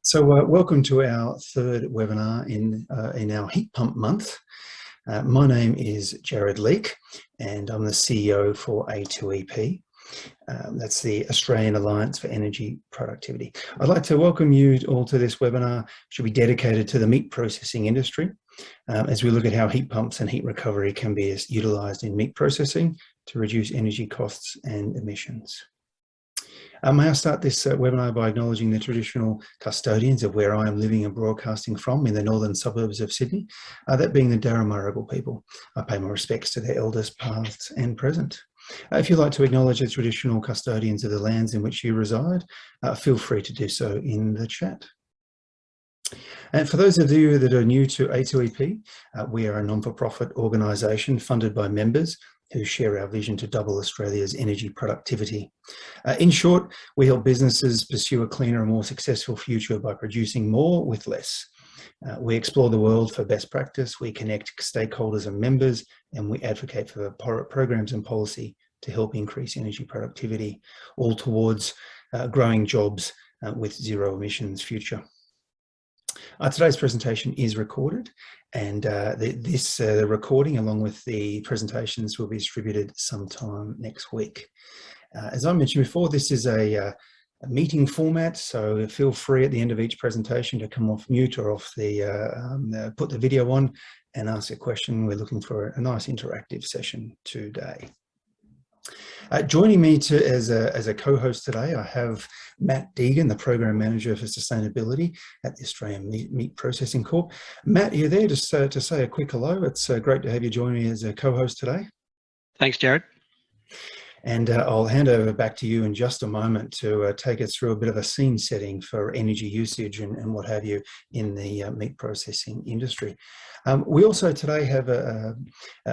Welcome to our third webinar in our heat pump month. My name is Jarrod and I'm the CEO for A2EP. That's the Australian Alliance for Energy Productivity. I'd like to welcome you all to this webinar, which will be dedicated to the meat processing industry, as we look at how heat pumps and heat recovery can be utilised in meat processing to reduce energy costs and emissions. May I start this webinar by acknowledging the traditional custodians of where I am living and broadcasting from in the northern suburbs of Sydney, that being the Darramurrugal people. I pay my respects to their elders past and present. If you'd like to acknowledge the traditional custodians of the lands in which you reside, feel free to do so in the chat. And for those of you that are new to A2EP, we are a non-for-profit organisation funded by members who share our vision to double Australia's energy productivity. In short, we help businesses pursue a cleaner and more successful future by producing more with less. We explore the world for best practice, we connect stakeholders and members, and we advocate for programs and policy to help increase energy productivity, all towards growing jobs with zero emissions future. Today's presentation is recorded, and the recording along with the presentations will be distributed sometime next week. As I mentioned before, this is a meeting format, so feel free at the end of each presentation to come off mute or off put the video on and ask a question. We're looking for a nice interactive session today. Joining me as a co-host today, I have Matt Deegan, the Program Manager for Sustainability at the Australian Meat Processing Corp. Matt, are you there just to say a quick hello? It's great to have you join me as a co-host today. Thanks, Jarrod. And I'll hand over back to you in just a moment to take us through a bit of a scene setting for energy usage and what have you in the meat processing industry. We also today have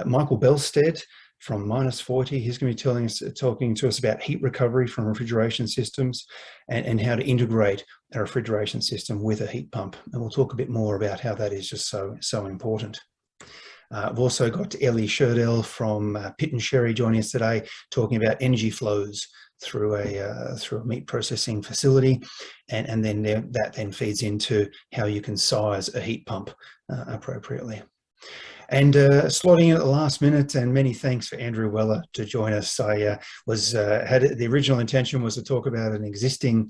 Michael Bellstedt from -40. He's going to be talking to us about heat recovery from refrigeration systems and how to integrate a refrigeration system with a heat pump. And we'll talk a bit more about how that is just so important. I've also got Ellie Shirdel from pitt&sherry joining us today, talking about energy flows through a meat processing facility, and then that then feeds into how you can size a heat pump appropriately. And slotting in at the last minute, and many thanks for Andrew Weller to join us. I had the original intention was to talk about an existing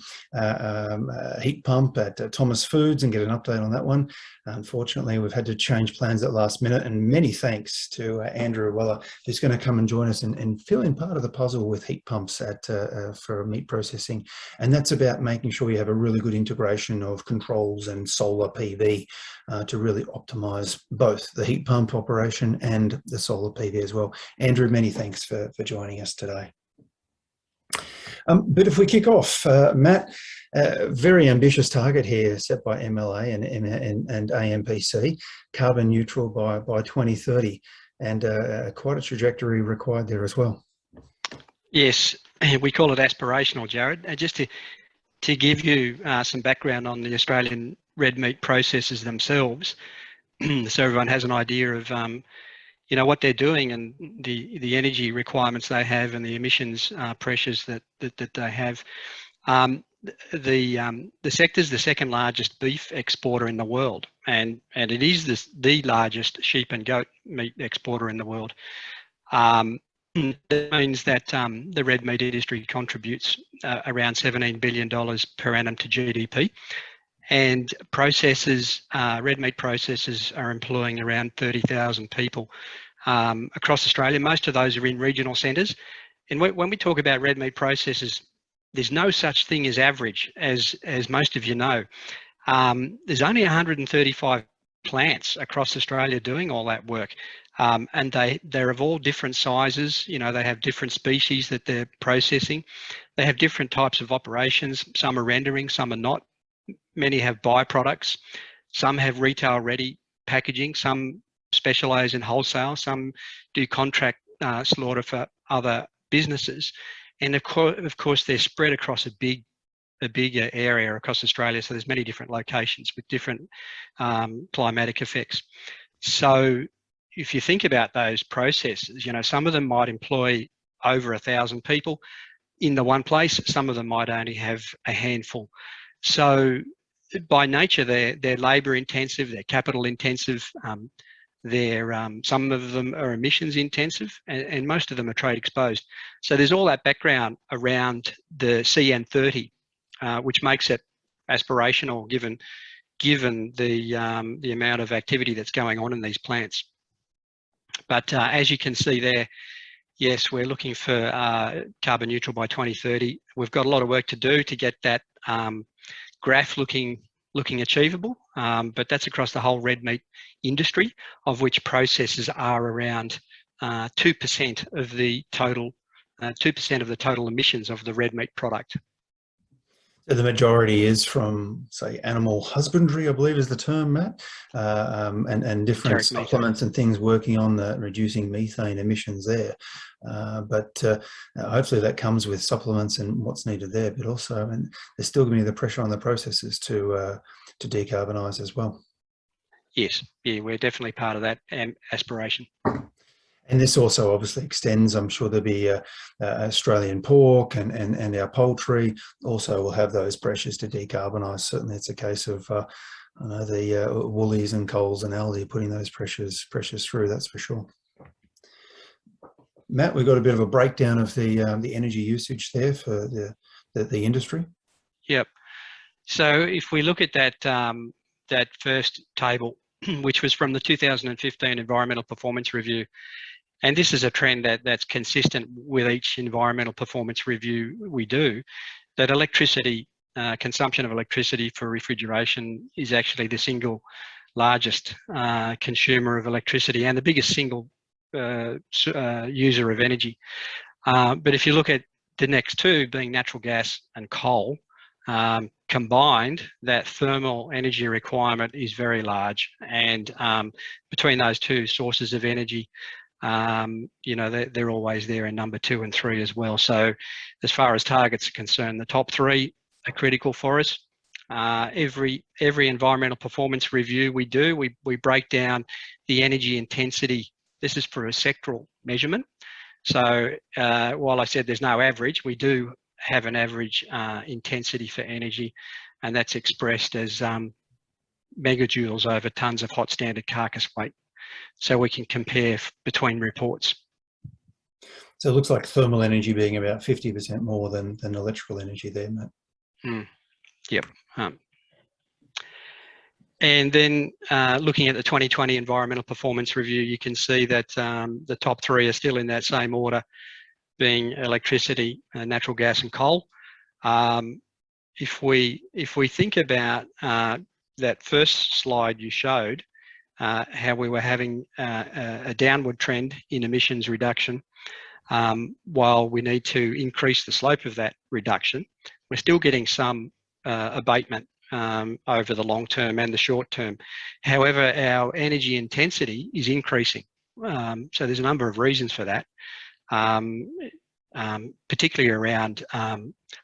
heat pump at Thomas Foods and get an update on that one. Unfortunately, we've had to change plans at last minute, and many thanks to Andrew Weller, who's going to come and join us and fill in part of the puzzle with heat pumps for meat processing. And that's about making sure you have a really good integration of controls and solar PV to really optimize both the heat pump operation and the solar PV as well. Andrew, many thanks for joining us today. But if we kick off, Matt, very ambitious target here set by MLA and AMPC, carbon neutral by 2030, and quite a trajectory required there as well. Yes, we call it aspirational, Jarrod. Just to give you some background on the Australian red meat processors themselves, so everyone has an idea of what they're doing and the energy requirements they have and the emissions pressures that they have. The sector's the second largest beef exporter in the world, and it is the largest sheep and goat meat exporter in the world. That means that the red meat industry contributes around $17 billion per annum to GDP. And processors, red meat processors, are employing around 30,000 people across Australia. Most of those are in regional centres. And when we talk about red meat processors, there's no such thing as average, as most of you know. There's only 135 plants across Australia doing all that work, and they're of all different sizes. They have different species that they're processing. They have different types of operations. Some are rendering, some are not. Many have byproducts, some have retail ready packaging, some specialise in wholesale, some do contract slaughter for other businesses. And of course they're spread across a bigger area across Australia, so there's many different locations with different climatic effects. So if you think about those processes, some of them might employ over 1,000 people in the one place, some of them might only have a handful. So by nature, they're labour intensive, they're capital intensive, some of them are emissions intensive, and most of them are trade exposed. So there's all that background around the CN30, which makes it aspirational given the amount of activity that's going on in these plants. But as you can see there, yes, we're looking for carbon neutral by 2030. We've got a lot of work to do to get that graph looking achievable, but that's across the whole red meat industry, of which processes are around 2% of the total 2% of the total emissions of the red meat product. So the majority is from, say, animal husbandry, I believe is the term, Matt, and different supplements and things working on the reducing methane emissions there. But hopefully that comes with supplements and what's needed there, but also, and there's still going to be the pressure on the processes to decarbonise as well. Yes, yeah, we're definitely part of that aspiration. And this also obviously extends, I'm sure there'll be Australian pork and our poultry also will have those pressures to decarbonise. Certainly it's a case of I know the Woolies and Coles and Aldi putting those pressures through, that's for sure. Matt, we've got a bit of a breakdown of the energy usage there for the industry. Yep. So if we look at that that first table, which was from the 2015 Environmental Performance Review, and this is a trend that's consistent with each environmental performance review we do, that electricity, consumption of electricity for refrigeration is actually the single largest consumer of electricity and the biggest single user of energy. But if you look at the next two, being natural gas and coal, combined, that thermal energy requirement is very large. And between those two sources of energy, you know, they're always there in number 2 and 3 as well. So as far as targets are concerned, the top 3 are critical for us. Every environmental performance review we do, we break down the energy intensity. This is for a sectoral measurement. So while I said there's no average, we do have an average intensity for energy, and that's expressed as megajoules over tonnes of hot standard carcass weight. So we can compare between reports. So it looks like thermal energy being about 50% more than electrical energy there, Matt. Yep. And then looking at the 2020 Environmental Performance Review, you can see that the top 3 are still in that same order, being electricity, natural gas and coal. If we think about that first slide you showed, how we were having a downward trend in emissions reduction, while we need to increase the slope of that reduction, we're still getting some abatement over the long term and the short term. However, our energy intensity is increasing. So there's a number of reasons for that, particularly around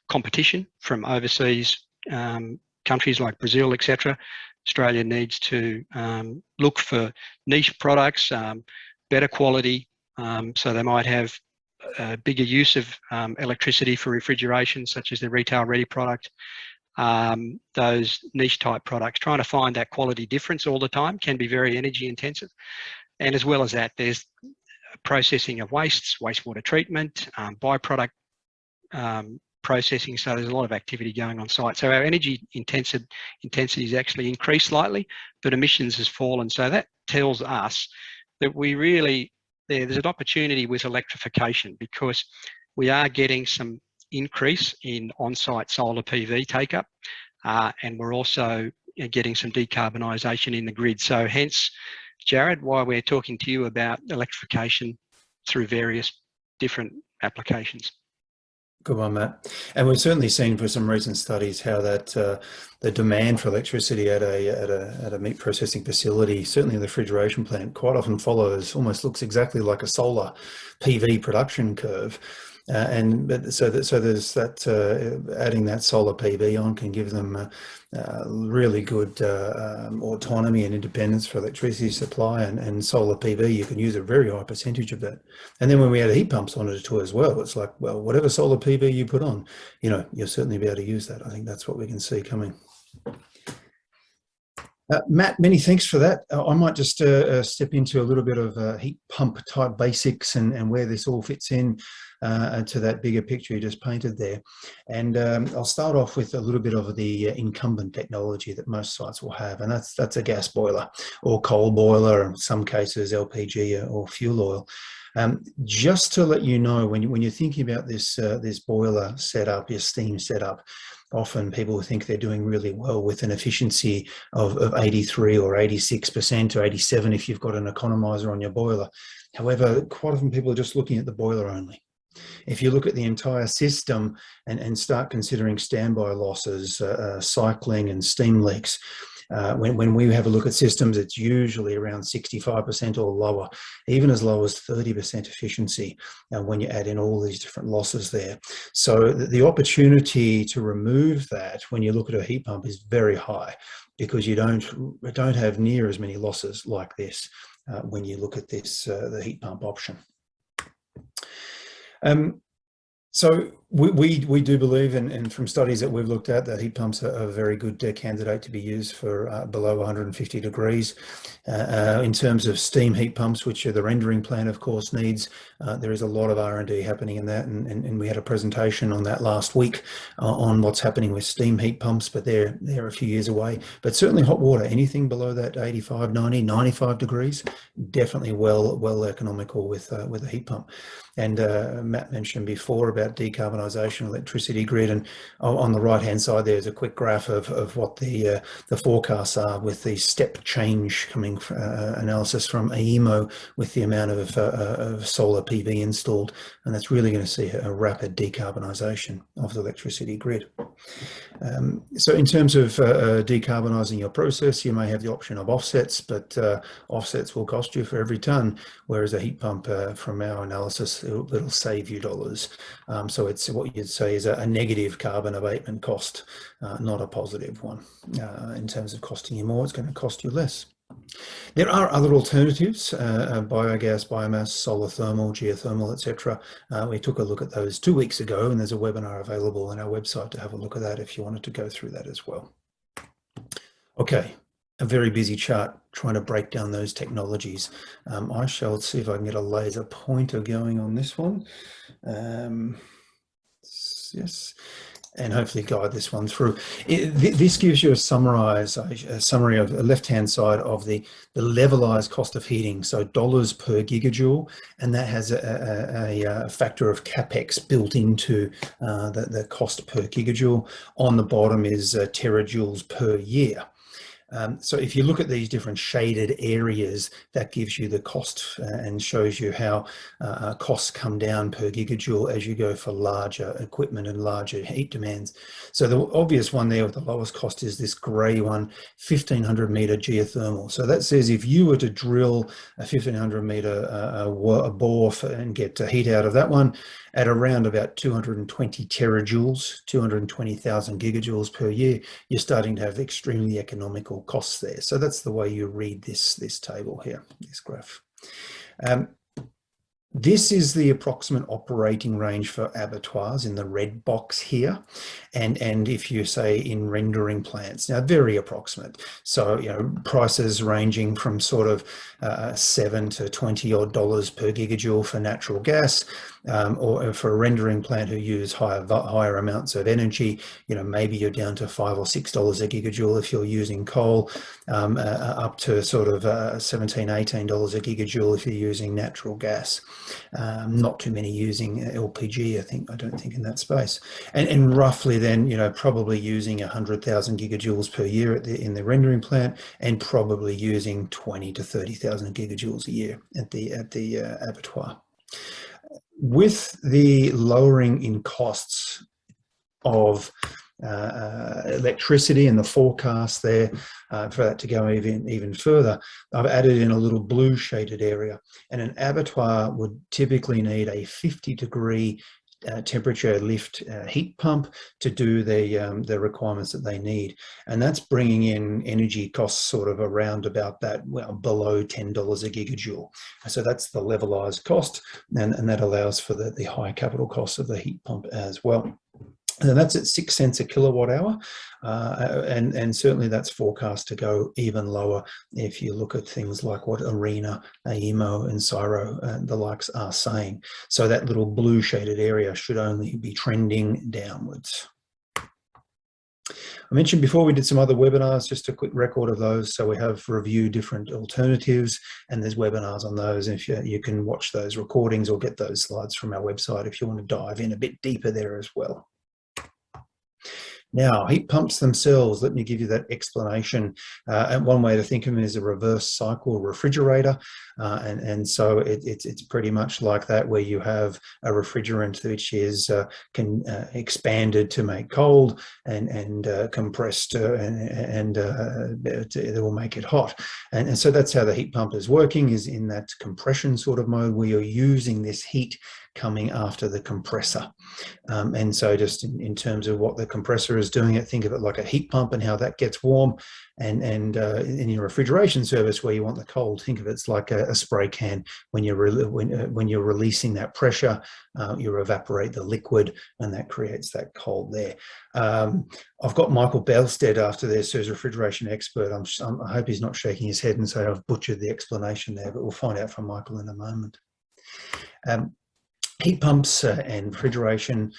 competition from overseas countries like Brazil, etc. Australia needs to look for niche products, better quality, so they might have bigger use of electricity for refrigeration, such as the retail ready product. Those niche type products, trying to find that quality difference all the time can be very energy intensive. And as well as that, there's processing of wastes, wastewater treatment, byproduct processing, so there's a lot of activity going on site. So our energy intensity has actually increased slightly, but emissions has fallen. So that tells us that we really, there's an opportunity with electrification, because we are getting some increase in on-site solar PV take-up, and we're also getting some decarbonisation in the grid. So hence, Jarrod, why we're talking to you about electrification through various different applications. Good one, Matt. And we've certainly seen for some recent studies how that the demand for electricity at a meat processing facility, certainly in the refrigeration plant, quite often follows, almost looks exactly like a solar PV production curve. So there's that adding that solar PV on can give them really good autonomy and independence for electricity supply, and solar PV, you can use a very high percentage of that. And then when we add heat pumps on it too as well, it's like, well, whatever solar PV you put on, you know, you'll certainly be able to use that. I think that's what we can see coming. Matt, many thanks for that. I might just step into a little bit of heat pump type basics and where this all fits in to that bigger picture you just painted there. And I'll start off with a little bit of the incumbent technology that most sites will have, and that's a gas boiler or coal boiler, or in some cases LPG or fuel oil. Just to let you know, when you're thinking about this this boiler setup, your steam setup, often people think they're doing really well with an efficiency of 83 or 86% or 87 if you've got an economizer on your boiler. However, quite often people are just looking at the boiler only. If you look at the entire system and start considering standby losses, cycling and steam leaks, when we have a look at systems, it's usually around 65% or lower, even as low as 30% efficiency when you add in all these different losses there. So the opportunity to remove that when you look at a heat pump is very high, because you don't have near as many losses like this when you look at this, the heat pump option. So we do believe, and from studies that we've looked at, that heat pumps are a very good candidate to be used for below 150 degrees. In terms of steam heat pumps, which the rendering plant of course needs, there is a lot of R&D happening in that, and we had a presentation on that last week on what's happening with steam heat pumps, but they're a few years away. But certainly hot water, anything below that 85, 90, 95 degrees, definitely well economical with a heat pump. And Matt mentioned before about decarbonisation, electricity grid, and on the right hand side there's a quick graph of what the forecasts are with the step change coming analysis from AEMO with the amount of solar PV installed, and that's really going to see a rapid decarbonisation of the electricity grid. So in terms of decarbonising your process, you may have the option of offsets, but offsets will cost you for every tonne, whereas a heat pump, from our analysis, it'll save you dollars. So it's what you'd say is a negative carbon abatement cost, not a positive one. In terms of costing you more, it's going to cost you less. There are other alternatives, biogas, biomass, solar thermal, geothermal, etc. We took a look at those 2 weeks ago, and there's a webinar available on our website to have a look at that if you wanted to go through that as well. Okay, a very busy chart trying to break down those technologies. I shall see if I can get a laser pointer going on this one. Yes. And hopefully guide this one through. This gives you a summary of the left-hand side of the levelized cost of heating, so dollars per gigajoule, and that has a factor of capex built into the cost per gigajoule. On the bottom is terajoules per year. So if you look at these different shaded areas, that gives you the cost and shows you how costs come down per gigajoule as you go for larger equipment and larger heat demands. So the obvious one there with the lowest cost is this grey one, 1500 metre geothermal. So that says if you were to drill a 1500 metre bore and get heat out of that one at around about 220 terajoules, 220,000 gigajoules per year, you're starting to have extremely economical costs there. So that's the way you read this table here, this graph. This is the approximate operating range for abattoirs in the red box here, and if you say in rendering plants, now very approximate. So prices ranging from sort of $7 to $20 odd per gigajoule for natural gas, or for a rendering plant who use higher amounts of energy, maybe you're down to $5 or $6 a gigajoule if you're using coal, up to sort of $17, $18 a gigajoule if you're using natural gas. Not too many using LPG, I don't think in that space, and roughly then probably using 100,000 gigajoules per year in the rendering plant, and probably using 20 to 30,000 gigajoules a year at the abattoir. With the lowering in costs of electricity and the forecast there for that to go even further, I've added in a little blue shaded area, and an abattoir would typically need a 50-degree temperature lift heat pump to do the requirements that they need, and that's bringing in energy costs sort of around about that, below $10 a gigajoule. So that's the levelized cost, and that allows for the high capital costs of the heat pump as well. And that's at 6 cents a kilowatt hour, and certainly that's forecast to go even lower if you look at things like what ARENA, AEMO and CSIRO and the likes are saying. So that little blue shaded area should only be trending downwards. I mentioned before we did some other webinars, just a quick record of those. So we have reviewed different alternatives and there's webinars on those. If you can watch those recordings or get those slides from our website if you want to dive in a bit deeper there as well. Now, heat pumps themselves, let me give you that explanation. And one way to think of them is a reverse cycle refrigerator. And so it's pretty much like that, where you have a refrigerant which is expanded to make cold and compressed and it will make it hot. And so that's how the heat pump is working, is in that compression sort of mode where you're using this heat coming after the compressor. And so just in terms of what the compressor is doing it, think of it like a heat pump and how that gets warm. And in your refrigeration service where you want the cold, think of it's like a spray can. When you're releasing that pressure, you evaporate the liquid and that creates that cold there. I've got Michael Bellstedt after this, who's a refrigeration expert. I hope he's not shaking his head and say I've butchered the explanation there, but we'll find out from Michael in a moment. Heat pumps and refrigeration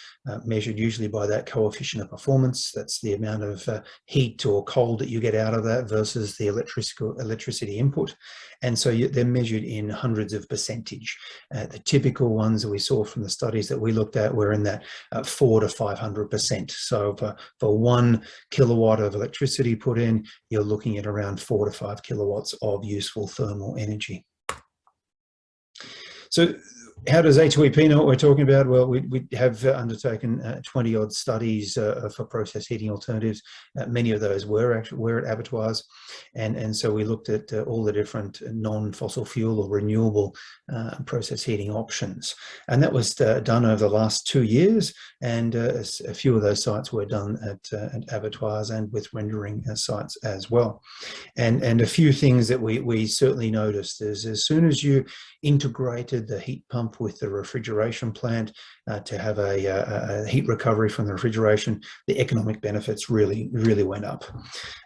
measured usually by that coefficient of performance. That's the amount of heat or cold that you get out of that versus the electricity input. And so they're measured in hundreds of percentage. The typical ones that we saw from the studies that we looked at were in that 400 to 500%. So for 1 kilowatt of electricity put in, you're looking at around 4 to 5 kilowatts of useful thermal energy. So how does A2EP know what we're talking about? Well, we have undertaken 20-odd studies for process heating alternatives. Many of those were at abattoirs. And so we looked at all the different non-fossil fuel or renewable process heating options. And that was done over the last 2 years. And a few of those sites were done at abattoirs and with rendering sites as well. And a few things that we certainly noticed is as soon as you integrated the heat pump with the refrigeration plant to have a heat recovery from the refrigeration, the economic benefits really went up.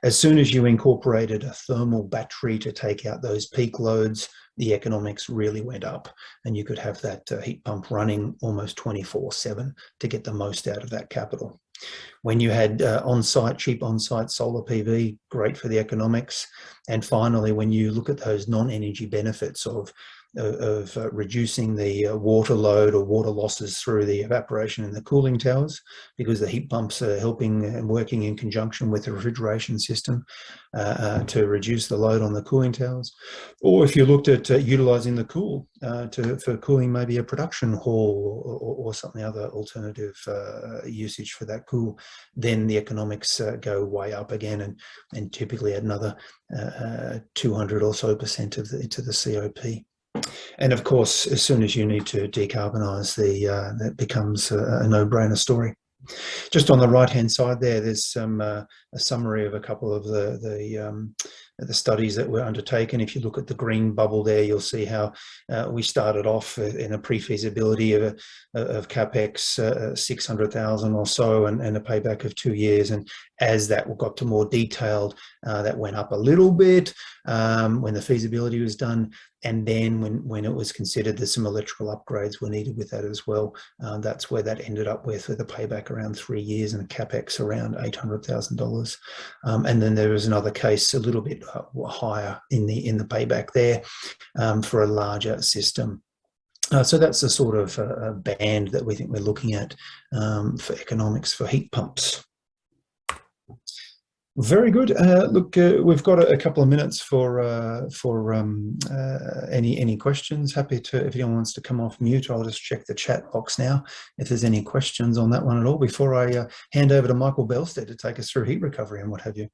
As soon as you incorporated a thermal battery to take out those peak loads, the economics really went up, and you could have that heat pump running almost 24/7 to get the most out of that capital. When you had cheap on-site solar PV, great for the economics. And finally, when you look at those non-energy benefits of reducing the water load or water losses through the evaporation in the cooling towers, because the heat pumps are helping and working in conjunction with the refrigeration system to reduce the load on the cooling towers. Or if you looked at utilizing the cool for cooling maybe a production hall or something other alternative usage for that cool, then the economics go way up again and typically add another 200 or so % to the COP. And of course, as soon as you need to decarbonise, that becomes a no-brainer story. Just on the right-hand side there's some a summary of a couple of the studies that were undertaken. If you look at the green bubble there, you'll see how we started off in a pre-feasibility of capex 600,000 or so, and a payback of 2 years. And as that got to more detailed, that went up a little bit when the feasibility was done. And then when it was considered that some electrical upgrades were needed with that as well, that's where that ended up with a payback around 3 years and a capex around $800,000. And then there was another case a little bit higher in the payback there for a larger system. So that's the sort of band that we think we're looking at for economics for heat pumps. Very good. Look, we've got a couple of minutes for any questions. Happy to, if anyone wants to come off mute, I'll just check the chat box now if there's any questions on that one at all before I hand over to Michael Bellstedt to take us through heat recovery and what have you.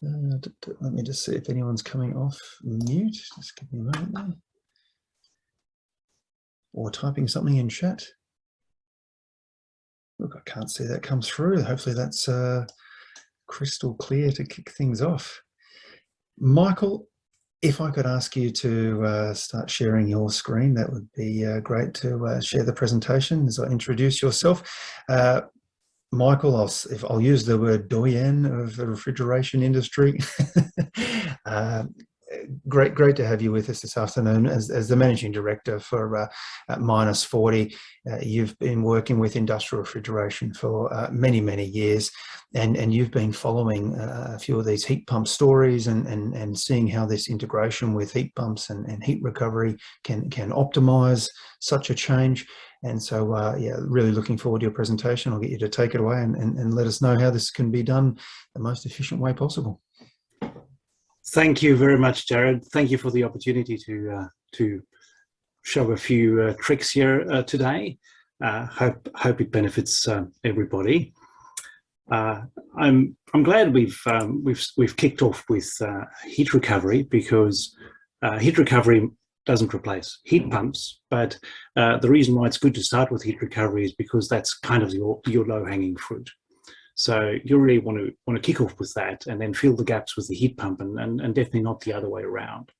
Let me just see if anyone's coming off mute. Just give me a moment there. Or typing something in chat. Look, I can't see that come through. Hopefully that's crystal clear to kick things off. Michael, if I could ask you to start sharing your screen, that would be great to share the presentation as I introduce yourself. Michael, I'll use the word doyen of the refrigeration industry. Great to have you with us this afternoon as the Managing Director for Minus 40. You've been working with industrial refrigeration for many years, and you've been following a few of these heat pump stories and seeing how this integration with heat pumps and heat recovery can optimize such a change. And so, yeah, really looking forward to your presentation. I'll get you to take it away and let us know how this can be done the most efficient way possible. Thank you very much, Jarrod. Thank you for the opportunity to show a few tricks here today. Hope it benefits everybody. I'm glad we've kicked off with heat recovery, because heat recovery doesn't replace heat pumps, but the reason why it's good to start with heat recovery is because that's kind of your low-hanging fruit. So you really want to kick off with that and then fill the gaps with the heat pump, and definitely not the other way around.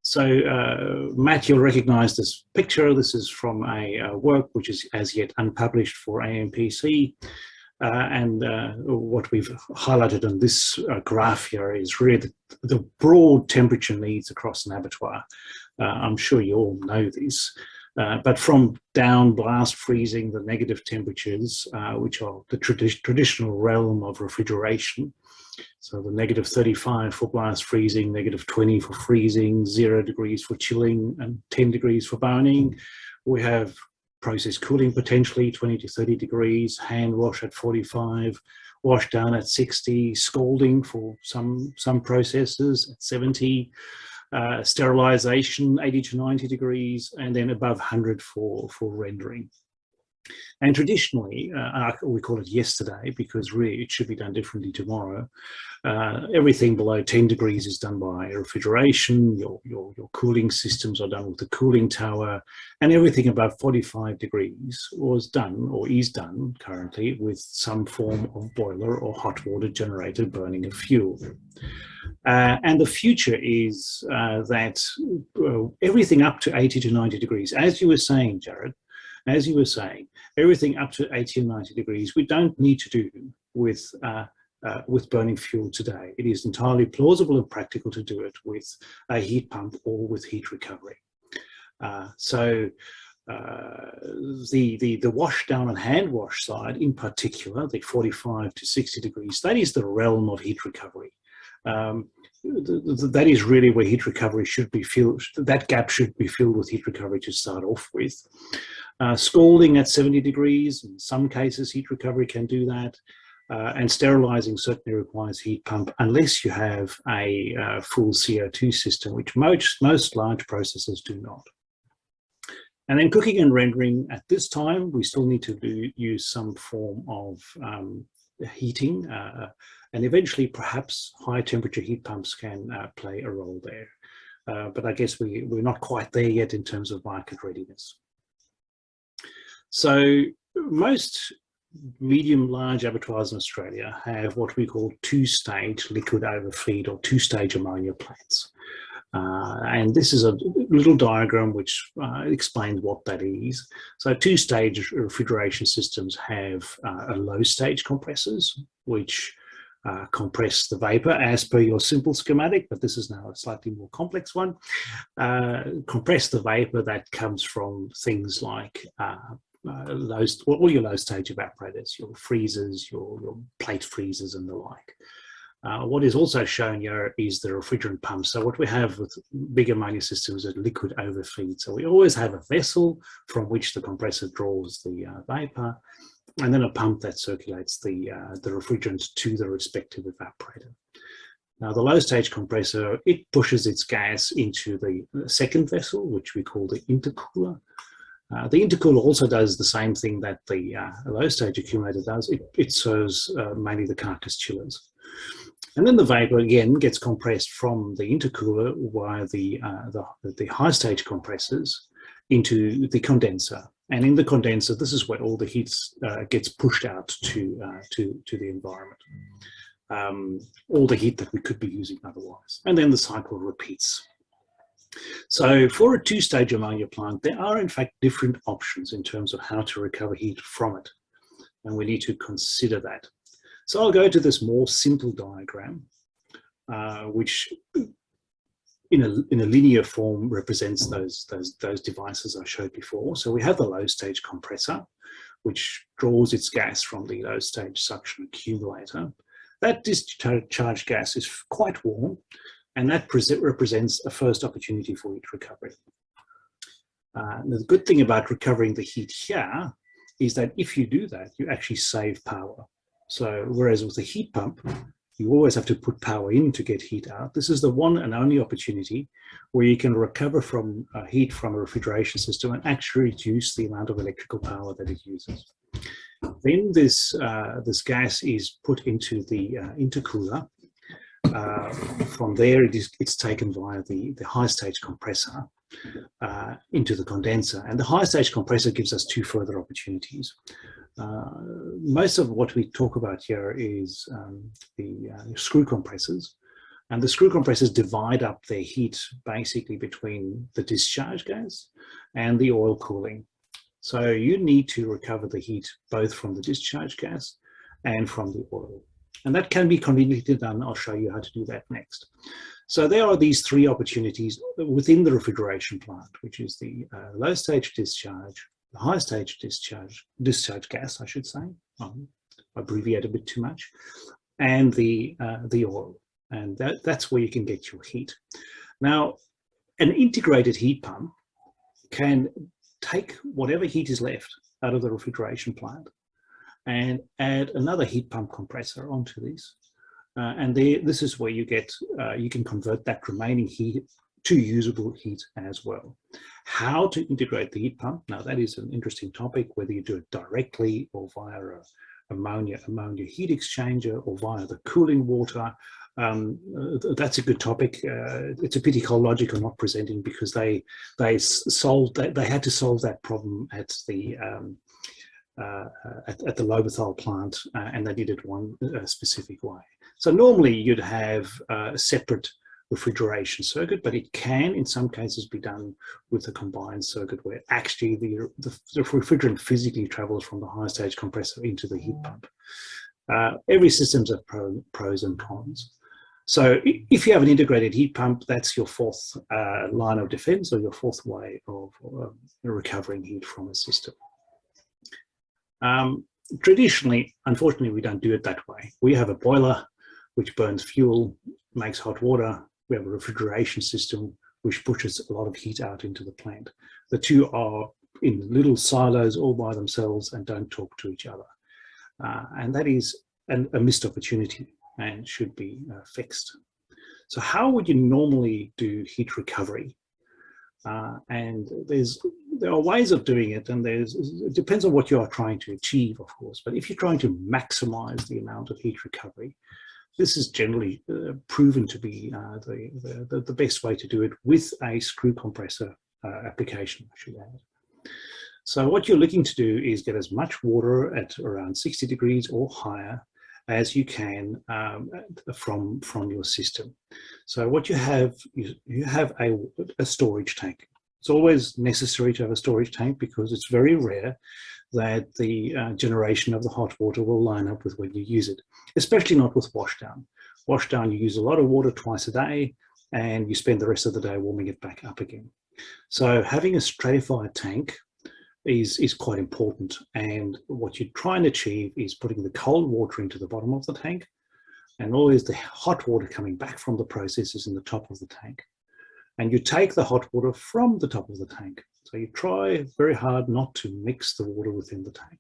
So Matt, you'll recognize this picture. This is from a work which is as yet unpublished for AMPC. And what we've highlighted on this graph here is really the broad temperature needs across an abattoir. I'm sure you all know this. But from down blast freezing, the negative temperatures, which are the traditional realm of refrigeration. So the negative 35 for blast freezing, negative 20 for freezing, 0 degrees for chilling, and 10 degrees for boning. We have process cooling potentially 20 to 30 degrees, hand wash at 45, wash down at 60, scalding for some processes at 70. Sterilization 80 to 90 degrees, and then above 100 for rendering. And traditionally, we call it yesterday because really it should be done differently tomorrow. Everything below 10 degrees is done by refrigeration. Your cooling systems are done with the cooling tower, and everything above 45 degrees was done or is done currently with some form of boiler or hot water generator burning of fuel. And the future is that everything up to 80 to 90 degrees, as you were saying, Jarrod, as you were saying, everything up to 80 and 90 degrees, we don't need to do with burning fuel today. It is entirely plausible and practical to do it with a heat pump or with heat recovery. The wash down and hand wash side in particular, the 45 to 60 degrees, that is the realm of heat recovery. That is really where heat recovery should be filled. That gap should be filled with heat recovery to start off with. Scalding at 70 degrees, in some cases heat recovery can do that. And sterilizing certainly requires heat pump unless you have a full CO2 system, which most large processors do not. And then cooking and rendering, at this time, we still need to use some form of heating, and eventually perhaps high temperature heat pumps can play a role there. But I guess we're not quite there yet in terms of market readiness. So most medium-large abattoirs in Australia have what we call two-stage liquid overfeed or two-stage ammonia plants. And this is a little diagram which explains what that is. So two-stage refrigeration systems have low-stage compressors, which compress the vapor as per your simple schematic, but this is now a slightly more complex one. Compress the vapor that comes from things like all your low-stage evaporators, your freezers, your plate freezers and the like. What is also shown here is the refrigerant pump. So what we have with big ammonia systems is a liquid overfeed. So we always have a vessel from which the compressor draws the vapor, and then a pump that circulates the refrigerant to the respective evaporator. Now the low stage compressor, it pushes its gas into the second vessel, which we call the intercooler. The intercooler also does the same thing that the low stage accumulator does. It serves mainly the carcass chillers. And then the vapor again gets compressed from the intercooler via the high stage compressors into the condenser. And in the condenser, this is where all the heat gets pushed out to the environment. all the heat that we could be using otherwise. And then the cycle repeats. So for a two-stage ammonia plant, there are in fact different options in terms of how to recover heat from it. And we need to consider that. So I'll go to this more simple diagram, which in a linear form represents those devices I showed before. So we have the low stage compressor, which draws its gas from the low stage suction accumulator. That discharged gas is quite warm, and that represents a first opportunity for heat recovery. The good thing about recovering the heat here is that if you do that, you actually save power. So whereas with a heat pump, you always have to put power in to get heat out. This is the one and only opportunity where you can recover from heat from a refrigeration system and actually reduce the amount of electrical power that it uses. Then this gas is put into the intercooler. From there, it's taken via the high stage compressor into the condenser. And the high stage compressor gives us two further opportunities. Most of what we talk about here is the screw compressors. And the screw compressors divide up their heat basically between the discharge gas and the oil cooling. So you need to recover the heat both from the discharge gas and from the oil. And that can be conveniently done. I'll show you how to do that next. So there are these three opportunities within the refrigeration plant, which is the low stage discharge, the high stage discharge gas, I should say, abbreviate a bit too much, and the oil. And that's where you can get your heat. Now, an integrated heat pump can take whatever heat is left out of the refrigeration plant and add another heat pump compressor onto this. And this is where you get, you can convert that remaining heat to usable heat as well. How to integrate the heat pump? Now that is an interesting topic, whether you do it directly or via a ammonia heat exchanger or via the cooling water. That's a good topic. It's a pity CoalLogic are not presenting because they had to solve that problem at the Levelized plant, and they did it one specific way. So normally you'd have a separate refrigeration circuit, but it can in some cases be done with a combined circuit where actually the refrigerant physically travels from the high stage compressor into the heat pump. Every system's have pros and cons. So if you have an integrated heat pump, that's your fourth line of defense, or your fourth way of recovering heat from a system. Traditionally, unfortunately, we don't do it that way. We have a boiler which burns fuel, makes hot water. We have a refrigeration system which pushes a lot of heat out into the plant. The two are in little silos all by themselves and don't talk to each other. And that is a missed opportunity and should be fixed. So how would you normally do heat recovery? And there are ways of doing it, and it depends on what you are trying to achieve, of course. But if you're trying to maximize the amount of heat recovery, this is generally proven to be the best way to do it with a screw compressor application, I should add. So what you're looking to do is get as much water at around 60 degrees or higher as you can from your system. So what you have a storage tank. It's always necessary to have a storage tank because it's very rare that the generation of the hot water will line up with when you use it, especially not with washdown. Washdown, you use a lot of water twice a day and you spend the rest of the day warming it back up again. So having a stratified tank is quite important, and what you try and achieve is putting the cold water into the bottom of the tank, and always the hot water coming back from the process is in the top of the tank. And you take the hot water from the top of the tank. So you try very hard not to mix the water within the tank.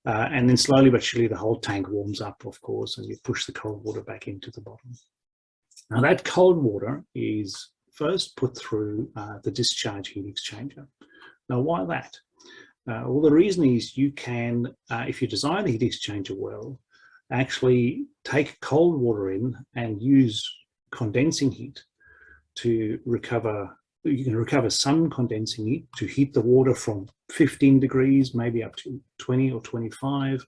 And then slowly but surely the whole tank warms up, of course, and you push the cold water back into the bottom. Now that cold water is first put through the discharge heat exchanger. Now why that? Well, the reason is you can, if you design the heat exchanger well, actually take cold water in and use condensing heat to recover. You can recover some condensing heat to heat the water from 15 degrees, maybe up to 20 or 25,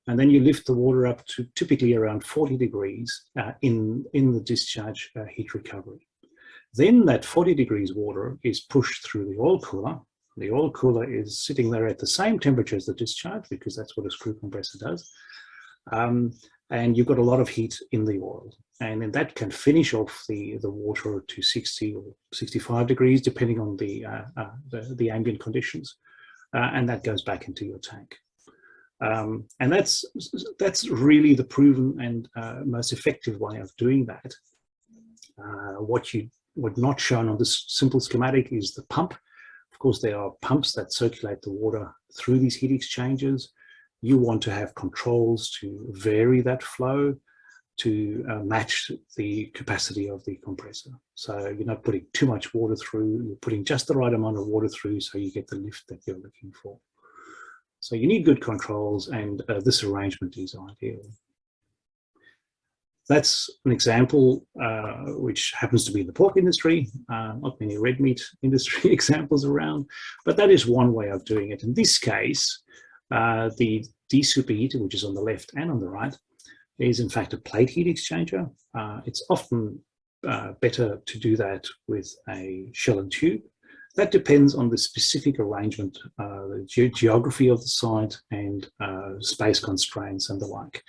and then you lift the water up to typically around 40 degrees in the discharge heat recovery. Then that 40 degrees water is pushed through the oil cooler. The oil cooler is sitting there at the same temperature as the discharge, because that's what a screw compressor does. And you've got a lot of heat in the oil. And then that can finish off the water to 60 or 65 degrees, depending on the ambient conditions. And that goes back into your tank. And that's really the proven and most effective way of doing that. What not shown on this simple schematic is the pump. Of course, there are pumps that circulate the water through these heat exchangers. You want to have controls to vary that flow to match the capacity of the compressor. So you're not putting too much water through, you're putting just the right amount of water through so you get the lift that you're looking for. So you need good controls, and this arrangement is ideal. That's an example which happens to be in the pork industry, not many red meat industry examples around, but that is one way of doing it. In this case, the A2EP Heat, which is on the left and on the right, is in fact a plate heat exchanger. It's often better to do that with a shell and tube. That depends on the specific arrangement, the geography of the site, and space constraints and the like.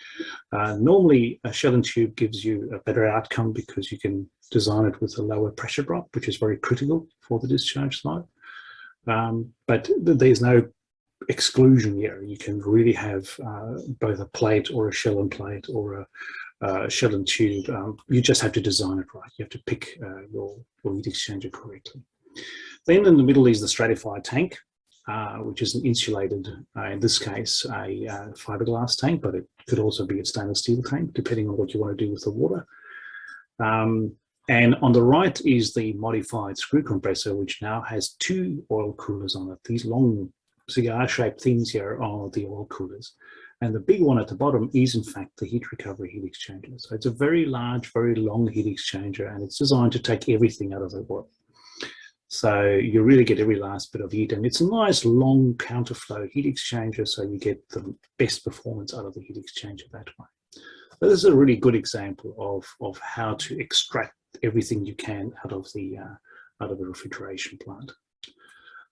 Normally, a shell and tube gives you a better outcome because you can design it with a lower pressure drop, which is very critical for the discharge side. But there's no exclusion here. You can really have both a plate or a shell and plate or a shell and tube. You just have to design it right. You have to pick your heat exchanger correctly. Then in the middle is the stratified tank, which is an insulated, in this case, a fiberglass tank, but it could also be a stainless steel tank, depending on what you want to do with the water. And on the right is the modified screw compressor, which now has 2 oil coolers on it. These long cigar-shaped things here are the oil coolers. And the big one at the bottom is, in fact, the heat recovery heat exchanger. So it's a very large, very long heat exchanger, and it's designed to take everything out of the oil. So you really get every last bit of heat, and it's a nice long counterflow heat exchanger, so you get the best performance out of the heat exchanger that way. But this is a really good example of how to extract everything you can out of the refrigeration plant.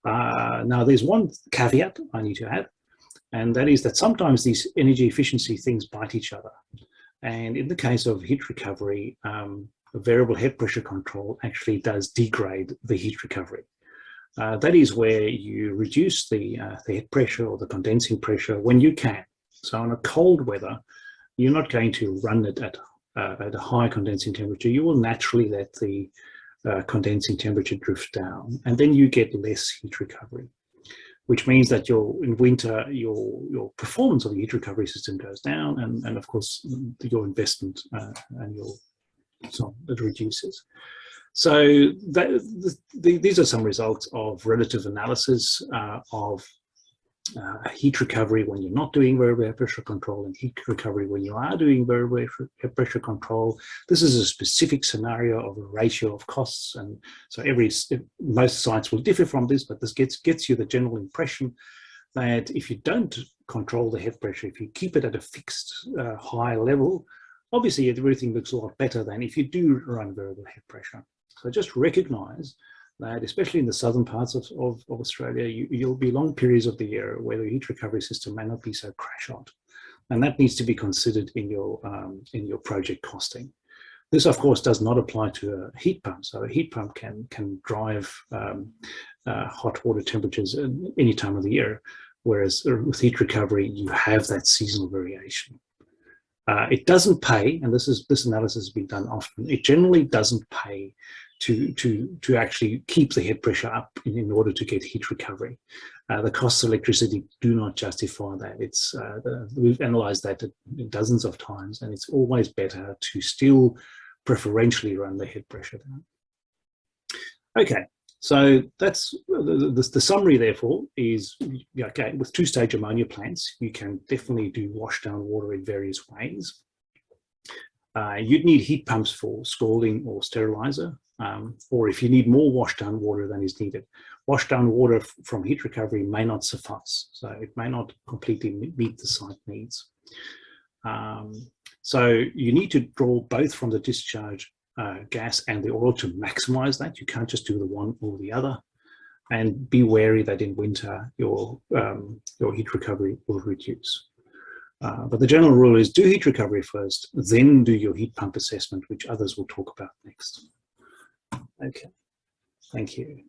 Now, there's one caveat I need to add, and that is that sometimes these energy efficiency things bite each other. And in the case of heat recovery, variable head pressure control actually does degrade the heat recovery. That is where you reduce the head pressure or the condensing pressure when you can. So in a cold weather, you're not going to run it at a high condensing temperature. You will naturally let the condensing temperature drift down, and then you get less heat recovery, which means that in winter, your performance of the heat recovery system goes down, and of course, your investment and it reduces. So these are some results of relative analysis of heat recovery when you're not doing variable head pressure control, and heat recovery when you are doing variable head pressure control. This is a specific scenario of a ratio of costs, and so most sites will differ from this, but this gets you the general impression that if you don't control the head pressure, if you keep it at a fixed high level, obviously everything looks a lot better than if you do run variable head pressure. So just recognize that, especially in the southern parts of Australia, you'll be long periods of the year where the heat recovery system may not be so crash hot, and that needs to be considered in your project costing. This, of course, does not apply to a heat pump. So a heat pump can drive hot water temperatures any time of the year, whereas with heat recovery, you have that seasonal variation. It doesn't pay, and this analysis has been done often, it generally doesn't pay to actually keep the head pressure up in order to get heat recovery. The costs of electricity do not justify that. We've analysed that dozens of times, and it's always better to still preferentially run the head pressure down. Okay, so that's the summary. Therefore, is okay with 2-stage ammonia plants, you can definitely do wash down water in various ways. You'd need heat pumps for scalding or sterilizer. or if you need more washdown water than is needed. Washdown water from heat recovery may not suffice, so it may not completely meet the site needs. So you need to draw both from the discharge gas and the oil to maximize that. You can't just do the one or the other. And be wary that in winter your heat recovery will reduce. But the general rule is do heat recovery first, then do your heat pump assessment, which others will talk about next. Okay, thank you.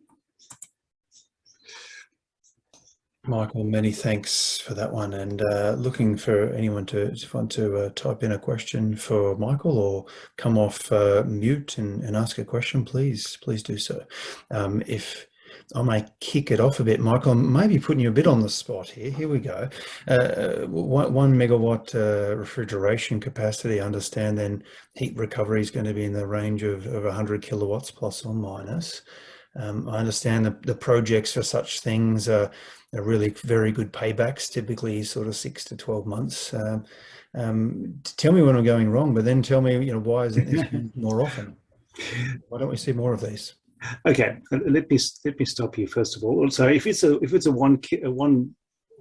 Michael, many thanks for that one. And looking for anyone to want to type in a question for Michael or come off mute and ask a question, please do so. If I may kick it off a bit, Michael, I'm maybe putting you a bit on the spot here. Here we go. 1 megawatt refrigeration capacity. I understand then heat recovery is going to be in the range of 100 kilowatts plus or minus. I understand the projects for such things are really very good paybacks, typically sort of 6 to 12 months. Tell me when I'm going wrong, but then tell me, why isn't this more often? Why don't we see more of these? Okay, let me stop you first of all. So if it's a one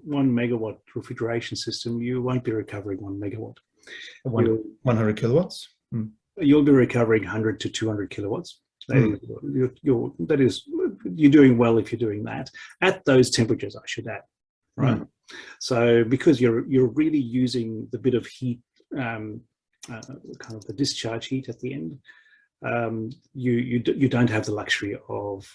megawatt refrigeration system, you won't be recovering 1 megawatt. 100 kilowatts. You'll be recovering 100 to 200 kilowatts. That is, you're doing well if you're doing that at those temperatures, I should add, right? So because you're really using the bit of heat, kind of the discharge heat at the end. You don't have the luxury of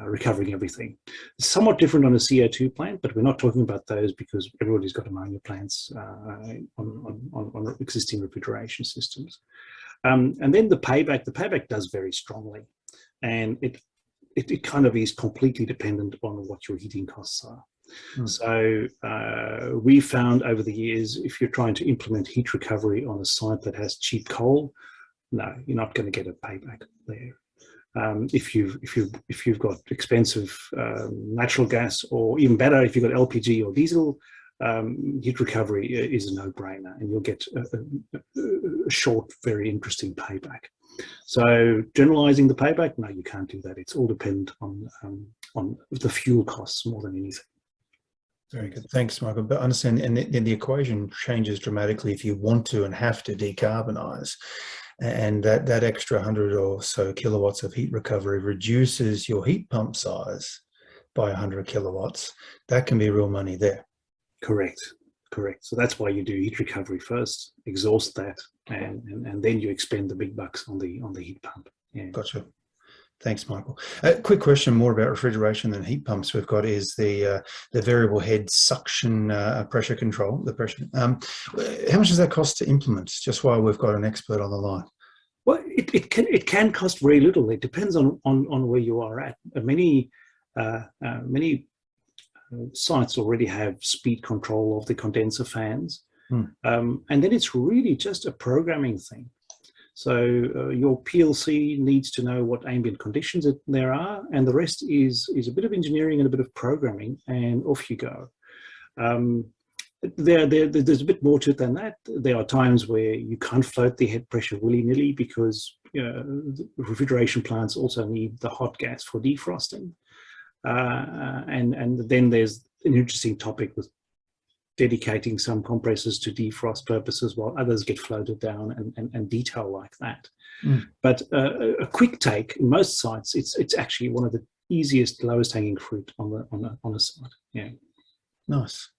recovering everything. It's somewhat different on a CO2 plant, but we're not talking about those because everybody's got ammonia plants on existing refrigeration systems. And then the payback does very strongly, and it kind of is completely dependent on what your heating costs are. So we found over the years, if you're trying to implement heat recovery on a site that has cheap coal, no, you're not going to get a payback there. If you've got expensive natural gas, or even better, if you've got LPG or diesel, heat recovery is a no-brainer, and you'll get a short, very interesting payback. So generalizing the payback, no, you can't do that. It's all dependent on the fuel costs more than anything. Very good. Thanks, Michael. But understand, and the equation changes dramatically if you want to and have to decarbonize. And that extra 100 or so kilowatts of heat recovery reduces your heat pump size by 100 kilowatts. That can be real money there. Correct. So that's why you do heat recovery first, exhaust that, and then you expend the big bucks on the heat pump. Yeah. Gotcha. Thanks, Michael. Quick question more about refrigeration than heat pumps we've got is the variable head suction pressure control, the pressure. How much does that cost to implement, just while we've got an expert on the line? Well, it can cost very little. It depends on where you are at. Many sites already have speed control of the condenser fans. And then it's really just a programming thing. So your PLC needs to know what ambient conditions there are, and the rest is a bit of engineering and a bit of programming, and off you go. There's a bit more to it than that. There are times where you can't float the head pressure willy-nilly because refrigeration plants also need the hot gas for defrosting. And then there's an interesting topic with dedicating some compressors to defrost purposes while others get floated down and detail like that. But a quick take, in most sites, it's actually one of the easiest, lowest hanging fruit on a site. Yeah. Nice.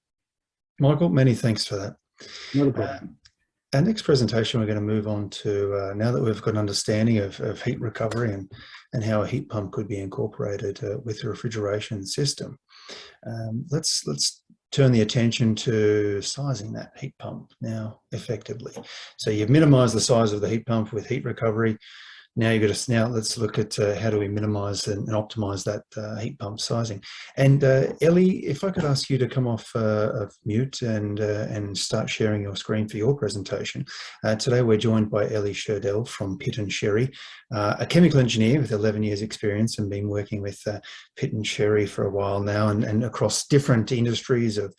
Michael, many thanks for that. Not a problem. Our next presentation, we're going to move on to, now that we've got an understanding of heat recovery and how a heat pump could be incorporated with the refrigeration system. Let's turn the attention to sizing that heat pump now effectively. So you've minimized the size of the heat pump with heat recovery. Now let's look at how do we minimize and optimize that heat pump sizing. And Ellie, if I could ask you to come off mute and start sharing your screen for your presentation. Today we're joined by Ellie Shirdel from pitt&sherry, a chemical engineer with 11 years experience and been working with pitt&sherry for a while now and across different industries of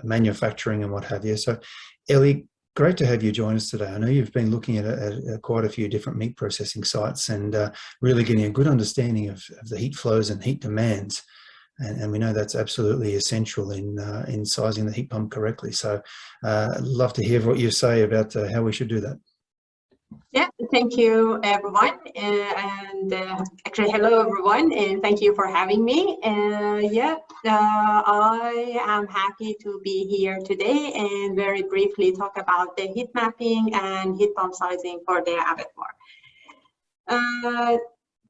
manufacturing and what have you. So Ellie, Great to have you join us today. I know you've been looking at quite a few different meat processing sites and really getting a good understanding of the heat flows and heat demands. And we know that's absolutely essential in sizing the heat pump correctly. So I'd love to hear what you say about how we should do that. Yeah, thank you, everyone. Actually, hello, everyone, and thank you for having me. I am happy to be here today and very briefly talk about the heat mapping and heat pump sizing for the abattoir.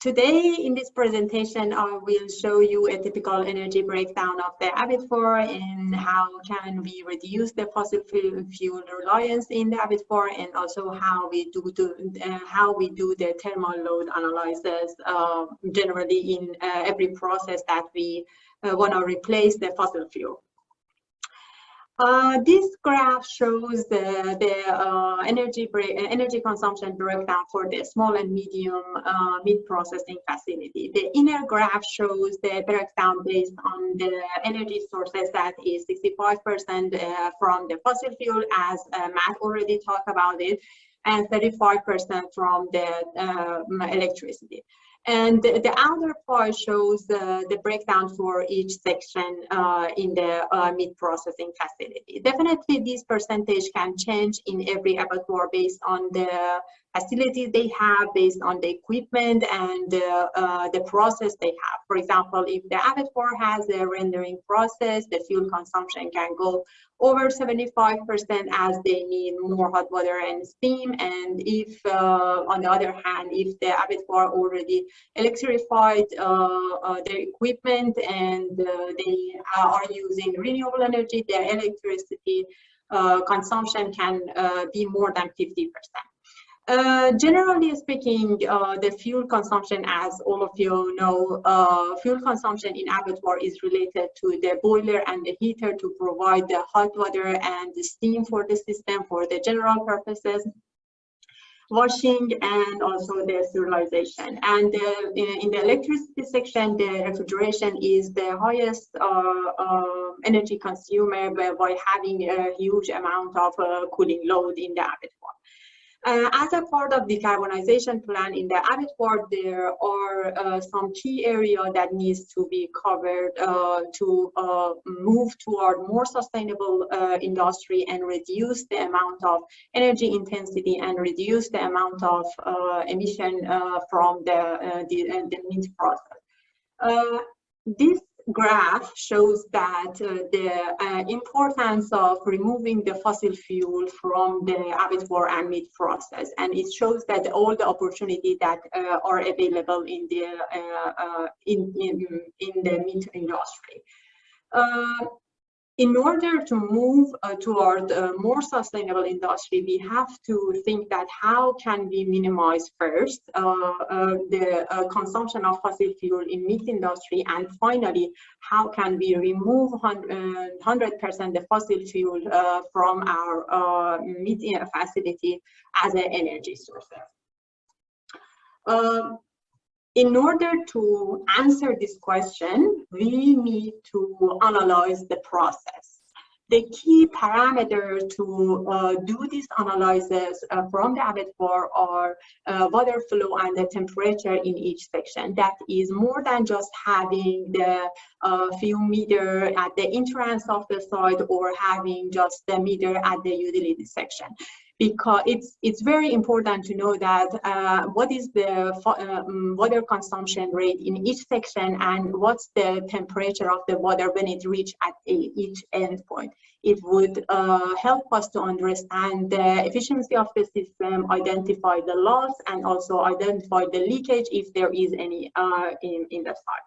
Today in this presentation, I will show you a typical energy breakdown of the abattoir and how can we reduce the fossil fuel reliance in the abattoir, and also how we do the thermal load analysis generally in every process that we want to replace the fossil fuel. This graph shows the energy consumption breakdown for the small and medium meat processing facility. The inner graph shows the breakdown based on the energy sources, that is 65% from the fossil fuel, as Matt already talked about it, and 35% from the electricity. And the outer part shows the breakdown for each section in the meat processing facility. Definitely, this percentage can change in every abattoir based on the facilities they have, based on the equipment and the process they have. For example, if the abattoir has a rendering process, the fuel consumption can go over 75% as they need more hot water and steam. And if, on the other hand, if the abattoir already electrified their equipment and they are using renewable energy, their electricity consumption can be more than 50%. Generally speaking, the fuel consumption, as all of you know, fuel consumption in abattoir is related to the boiler and the heater to provide the hot water and the steam for the system for the general purposes, washing, and also the sterilization. And in the electricity section, the refrigeration is the highest energy consumer by having a huge amount of cooling load in the abattoir. As a part of the decarbonization plan in the abattoir, there are some key areas that needs to be covered to move toward more sustainable industry and reduce the amount of energy intensity and reduce the amount of emission from the meat process. This graph shows that the importance of removing the fossil fuel from the abattoir and meat process, and it shows that all the opportunities that are available in the meat industry. In order to move toward a more sustainable industry, we have to think that how can we minimize first the consumption of fossil fuel in meat industry, and finally, how can we remove 100% the fossil fuel from our meat facility as an energy source. In order to answer this question, we need to analyze the process. The key parameters to do this analysis from the abattoir are water flow and the temperature in each section. That is more than just having the fuel meter at the entrance of the site or having just the meter at the utility section. Because it's very important to know that what is the water consumption rate in each section and what's the temperature of the water when it reaches at each endpoint. It would help us to understand the efficiency of the system, identify the loss, and also identify the leakage if there is any in the site.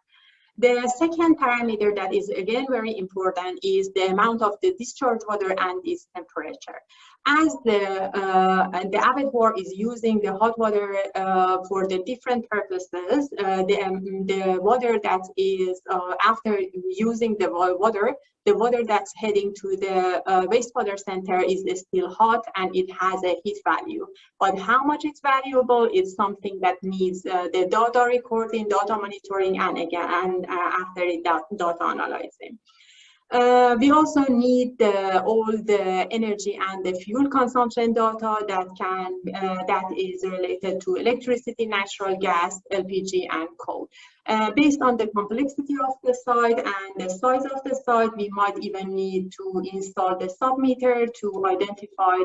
The second parameter that is again very important is the amount of the discharge water and its temperature. As the abattoir is using the hot water for the different purposes, the water that is after using the water that's heading to the wastewater center is still hot and it has a heat value. But how much it's valuable is something that needs the data recording, data monitoring, and again, after it, data analyzing. We also need all the energy and the fuel consumption data that is related to electricity, natural gas, LPG, and coal. Based on the complexity of the site and the size of the site, we might even need to install the submeter to identify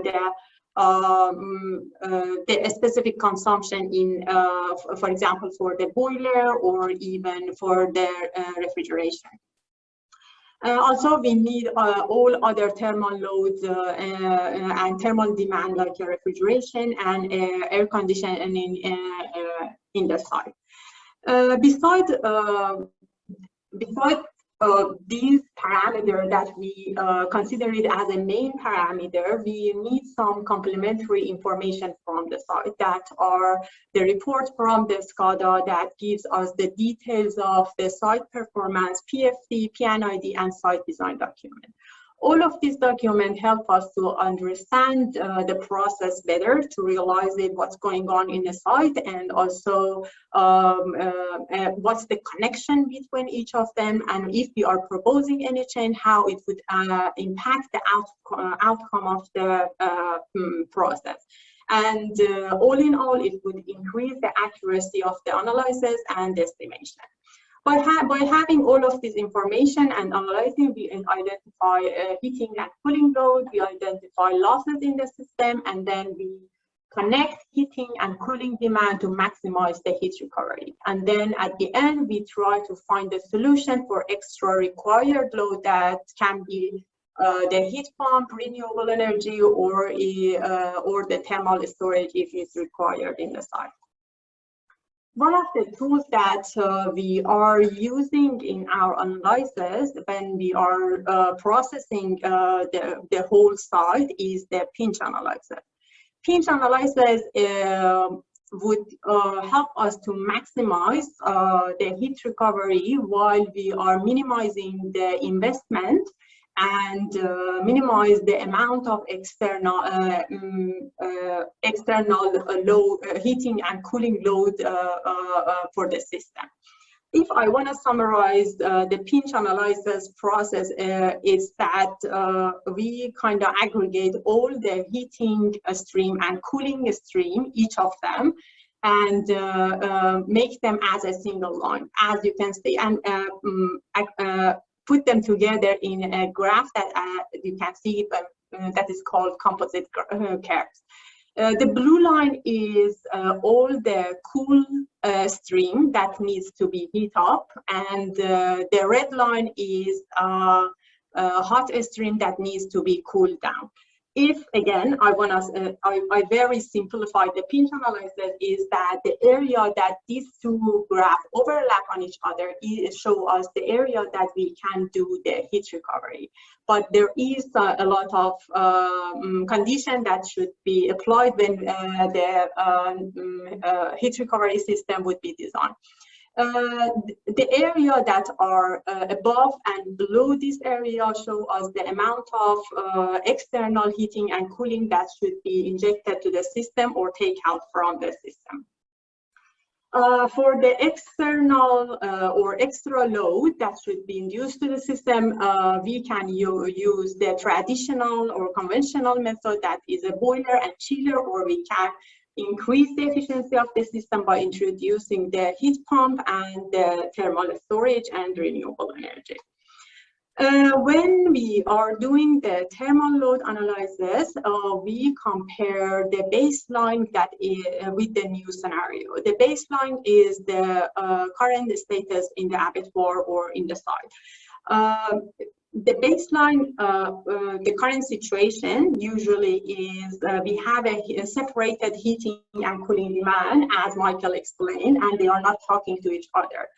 the specific consumption in, for example, for the boiler or even for the refrigeration. Also, we need all other thermal loads and thermal demand like refrigeration and air conditioning in the site. Besides these parameters that we consider it as a main parameter, we need some complementary information from the site that are the report from the SCADA that gives us the details of the site performance, PFD, PNID, and site design document. All of these documents help us to understand the process better, to realize what's going on in the site, and also what's the connection between each of them, and if we are proposing any change, how it would impact the outcome of the process. And all in all, it would increase the accuracy of the analysis and estimation. By having all of this information and analyzing, we identify heating and cooling load, we identify losses in the system, and then we connect heating and cooling demand to maximize the heat recovery. And then at the end, we try to find a solution for extra required load that can be the heat pump, renewable energy, or the thermal storage if it's required in the site. One of the tools that we are using in our analysis when we are processing the whole site is the pinch analysis. Pinch analysis would help us to maximize the heat recovery while we are minimizing the investment and minimize the amount of external load, heating and cooling load for the system. If I want to summarize the pinch analysis process, is that we kind of aggregate all the heating stream and cooling stream, each of them, and make them as a single line, as you can see, and put them together in a graph that you can see that is called composite curves. The blue line is all the cool stream that needs to be heat up, and the red line is hot stream that needs to be cooled down. If again, I very simplified the pinch analysis is that the area that these two graphs overlap on each other show us the area that we can do the heat recovery. But there is a lot of condition that should be applied when the heat recovery system would be designed. The area that are above and below this area show us the amount of external heating and cooling that should be injected to the system or take out from the system. For the external or extra load that should be induced to the system, we can use the traditional or conventional method that is a boiler and chiller, or we can increase the efficiency of the system by introducing the heat pump and the thermal storage and renewable energy. When we are doing the thermal load analysis, we compare the baseline that is with the new scenario. The baseline is the current status in the abattoir or in the site. The baseline, the current situation usually is we have a separated heating and cooling demand, as Michael explained, and they are not talking to each other.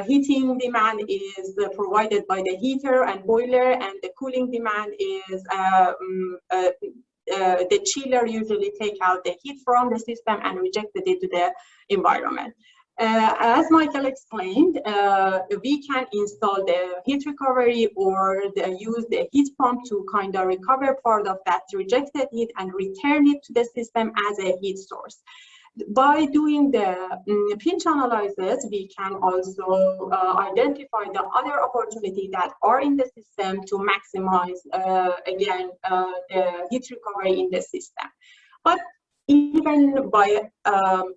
Heating demand is provided by the heater and boiler, and the cooling demand is the chiller usually take out the heat from the system and rejected it to the environment. As Michael explained, we can install the heat recovery or use the heat pump to kind of recover part of that rejected heat and return it to the system as a heat source. By doing the pinch analysis, we can also identify the other opportunities that are in the system to maximize, again, the heat recovery in the system. But even by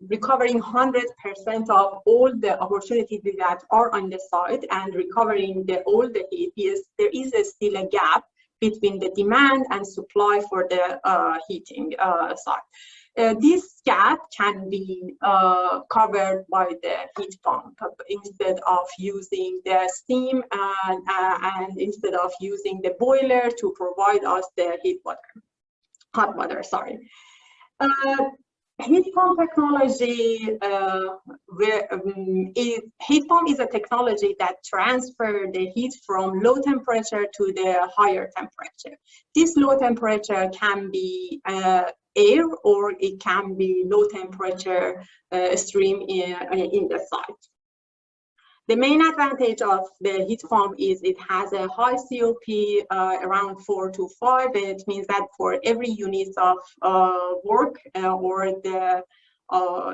recovering 100% of all the opportunities that are on the site and recovering all the heat, there is still a gap between the demand and supply for the heating side. This gap can be covered by the heat pump instead of using the steam and instead of using the boiler to provide us the hot water, sorry. Heat pump technology, heat pump is a technology that transfers the heat from low temperature to the higher temperature. This low temperature can be air, or it can be low temperature stream in the site. The main advantage of the heat pump is it has a high COP, around 4 to 5. It means that for every unit of work or the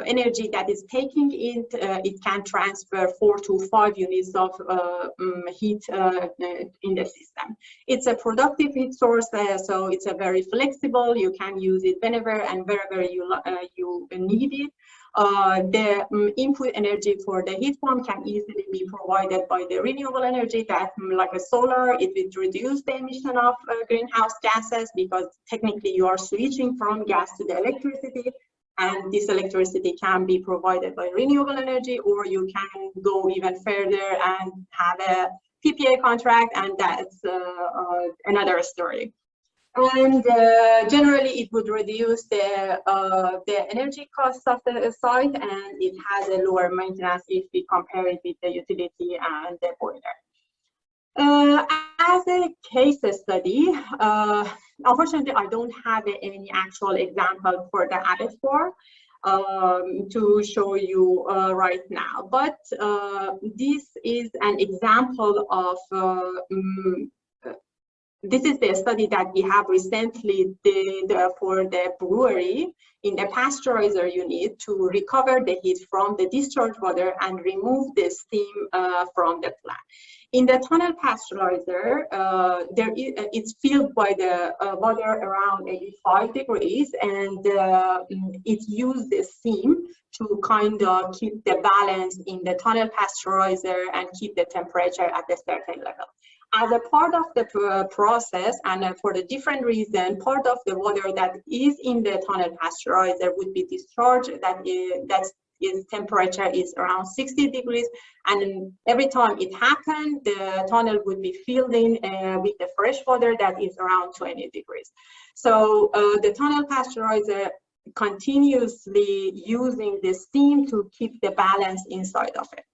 energy that is taking it, it can transfer 4 to 5 units of heat in the system. It's a productive heat source, so it's a very flexible. You can use it whenever and wherever you need it. The input energy for the heat pump can easily be provided by the renewable energy that, like a solar, it will reduce the emission of greenhouse gases, because technically you are switching from gas to the electricity, and this electricity can be provided by renewable energy, or you can go even further and have a PPA contract, and that's another story. And generally, it would reduce the energy costs of the site, and it has a lower maintenance if we compare it with the utility and the boiler. As a case study, unfortunately, I don't have any actual example for the abattoir to show you right now, but this is an example of this is the study that we have recently did for the brewery in the pasteurizer unit to recover the heat from the discharge water and remove the steam from the plant. In the tunnel pasteurizer, it's filled by the water around 85 degrees, and it used the steam to kind of keep the balance in the tunnel pasteurizer and keep the temperature at a certain level. As a part of the process, and for the different reason, part of the water that is in the tunnel pasteurizer would be discharged. Its temperature is around 60 degrees, and every time it happened, the tunnel would be filled in with the fresh water that is around 20 degrees. So the tunnel pasteurizer continuously using the steam to keep the balance inside of it.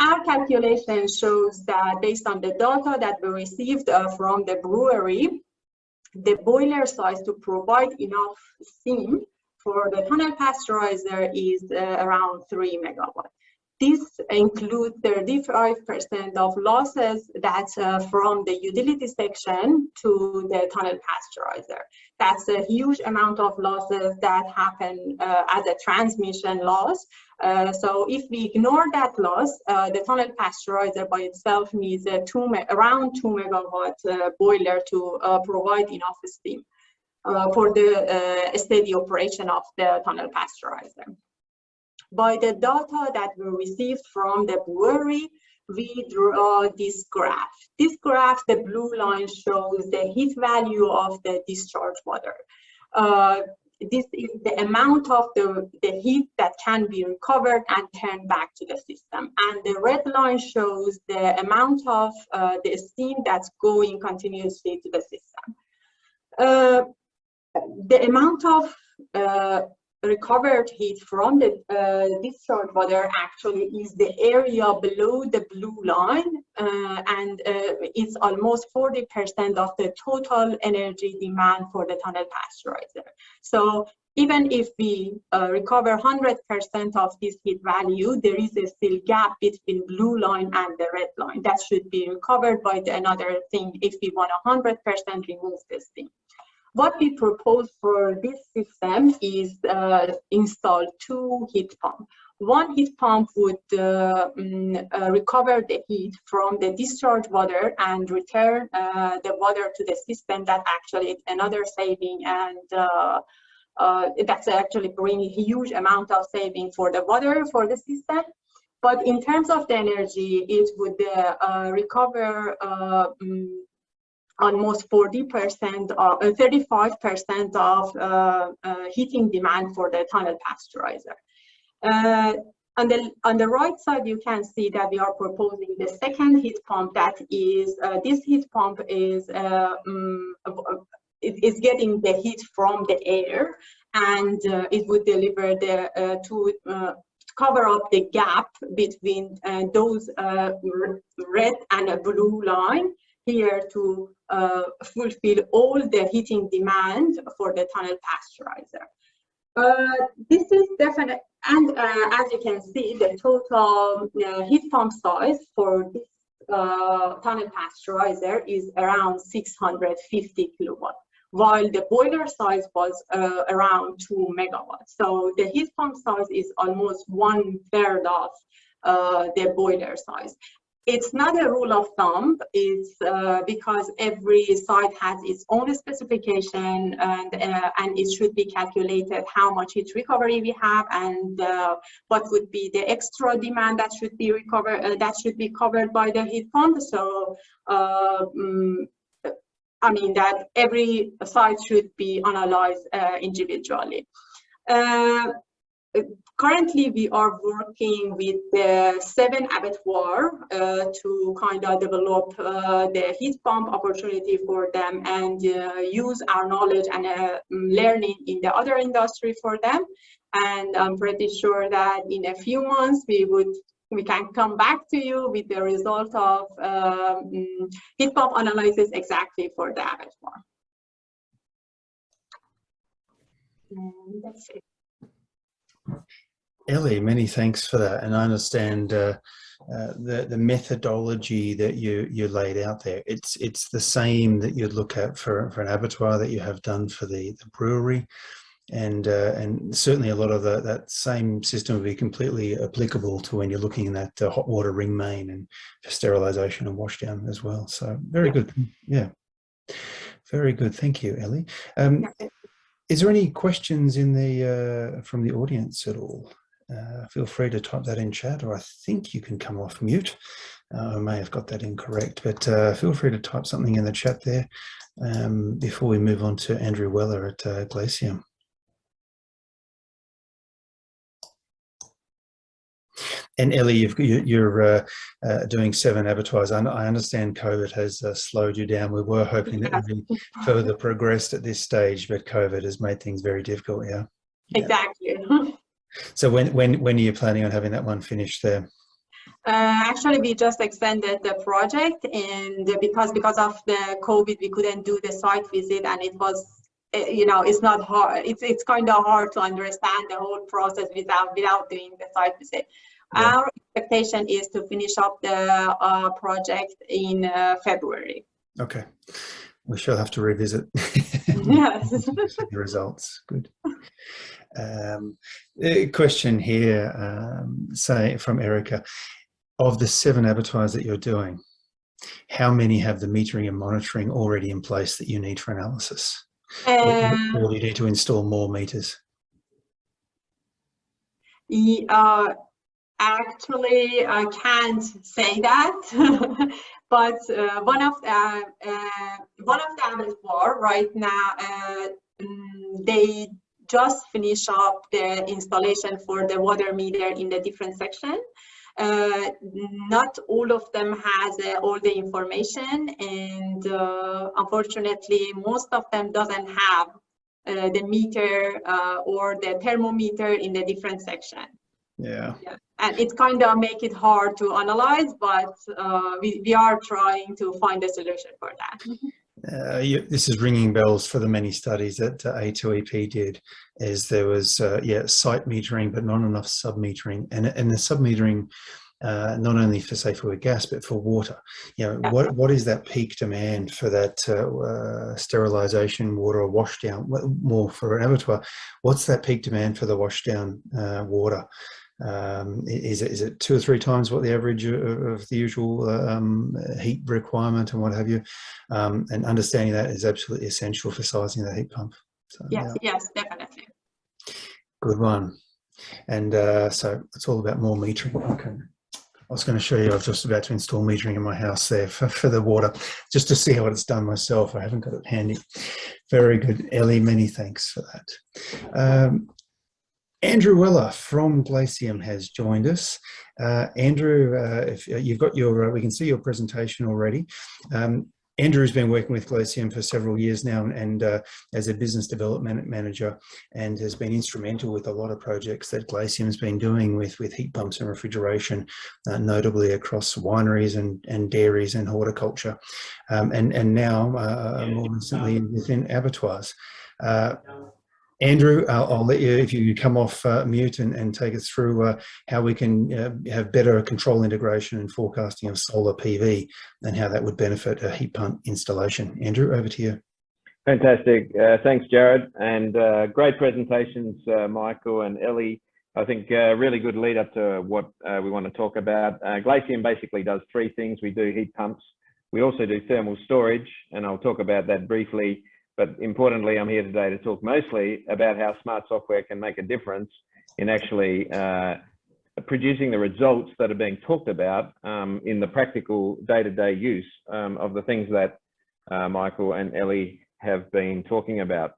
Our calculation shows that based on the data that we received from the brewery, the boiler size to provide enough steam for the tunnel pasteurizer is around 3 megawatts. This includes 35% of losses that's from the utility section to the tunnel pasteurizer. That's a huge amount of losses that happen as a transmission loss. So if we ignore that loss, the tunnel pasteurizer by itself needs a around 2 megawatt boiler to provide enough steam for the steady operation of the tunnel pasteurizer. By the data that we received from the brewery, we draw this graph. This graph, the blue line, shows the heat value of the discharge water. This is the amount of the heat that can be recovered and turned back to the system. And the red line shows the amount of the steam that's going continuously to the system. The amount of recovered heat from the discharge water actually is the area below the blue line, and it's almost 40% of the total energy demand for the tunnel pasteurizer. So even if we recover 100% of this heat value, there is a still gap between blue line and the red line that should be recovered by another thing if we want 100% remove this thing. What we propose for this system is install 2 heat pumps. One heat pump would recover the heat from the discharge water and return the water to the system. That actually is another saving, and that's actually bringing a huge amount of saving for the water for the system. But in terms of the energy, it would recover almost 40% or 35% of heating demand for the tunnel pasteurizer. On the right side, you can see that we are proposing the second heat pump. That is, this heat pump is getting the heat from the air, and it would deliver the to cover up the gap between those red and blue line here to fulfill all the heating demand for the tunnel pasteurizer. This is definite, and as you can see, the total heat pump size for this tunnel pasteurizer is around 650 kilowatts, while the boiler size was around 2 megawatts. So the heat pump size is almost 1/3 of the boiler size. It's not a rule of thumb. It's because every site has its own specification, and it should be calculated how much heat recovery we have, and what would be the extra demand that should be covered by the heat pump. So I mean that every site should be analyzed individually. Currently, we are working with the 7 abattoirs to kind of develop the heat pump opportunity for them, and use our knowledge and learning in the other industry for them. And I'm pretty sure that in a few months we can come back to you with the result of heat pump analysis exactly for the abattoir. And that's it. Ellie, many thanks for that, and I understand the methodology that you laid out there. It's the same that you'd look at for an abattoir that you have done for the brewery, and certainly a lot of that same system would be completely applicable to when you're looking in that hot water ring main and for sterilisation and washdown as well. So very good, yeah, very good. Thank you, Ellie. Is there any questions in the from the audience at all? Feel free to type that in chat, or I think you can come off mute. I may have got that incorrect, but feel free to type something in the chat there before we move on to Andrew Weller at Glaciem. And Ellie, you're doing 7 abattoirs. I understand COVID has slowed you down. We were hoping that we'd be further progressed at this stage, but COVID has made things very difficult. Yeah. Exactly. So when are you planning on having that one finished there? Actually, we just extended the project, and because of the COVID, we couldn't do the site visit, and it was, you know, it's not hard. It's kind of hard to understand the whole process without doing the site visit. Yeah. Our expectation is to finish up the project in February. Okay, we shall have to revisit. Yes. The results. Good. A question here, say from Erica, of the 7 abattoirs that you're doing, how many have the metering and monitoring already in place that you need for analysis? Or do you need to install more meters? Actually, I can't say that, but one of the abattoirs right now, they just finish up the installation for the water meter in the different section. Not all of them has all the information, and unfortunately, most of them doesn't have the meter or the thermometer in the different section. Yeah. And it kind of make it hard to analyze, but we are trying to find a solution for that. This is ringing bells for the many studies that A2EP did, as there was site metering but not enough sub-metering, and the sub-metering not only for, say, for gas, but for water. You know, what is that peak demand for that sterilisation water or washdown, more for an abattoir? What's that peak demand for the washdown water? Is it 2 or 3 times what the average of the usual heat requirement and what have you? And understanding that is absolutely essential for sizing the heat pump. So, yes, yes, definitely. Good one. And so it's all about more metering. Okay. I was going to show you, I was just about to install metering in my house there for the water, just to see how it's done myself. I haven't got it handy. Very good, Ellie, many thanks for that. Andrew Weller from Glaciem has joined us. Andrew, if you've got your, we can see your presentation already. Andrew's been working with Glaciem for several years now, and as a business development manager, and has been instrumental with a lot of projects that Glaciem's been doing with heat pumps and refrigeration, notably across wineries and dairies and horticulture, and now more recently within abattoirs. Andrew, I'll let you, if you come off mute and take us through how we can have better control integration and forecasting of solar PV and how that would benefit a heat pump installation. Andrew, over to you. Fantastic. Thanks, Jarrod. And great presentations, Michael and Ellie. I think really good lead up to what we want to talk about. Glaciem basically does 3 things. We do heat pumps. We also do thermal storage, and I'll talk about that briefly. But importantly, I'm here today to talk mostly about how smart software can make a difference in actually producing the results that are being talked about in the practical day-to-day use of the things that Michael and Ellie have been talking about.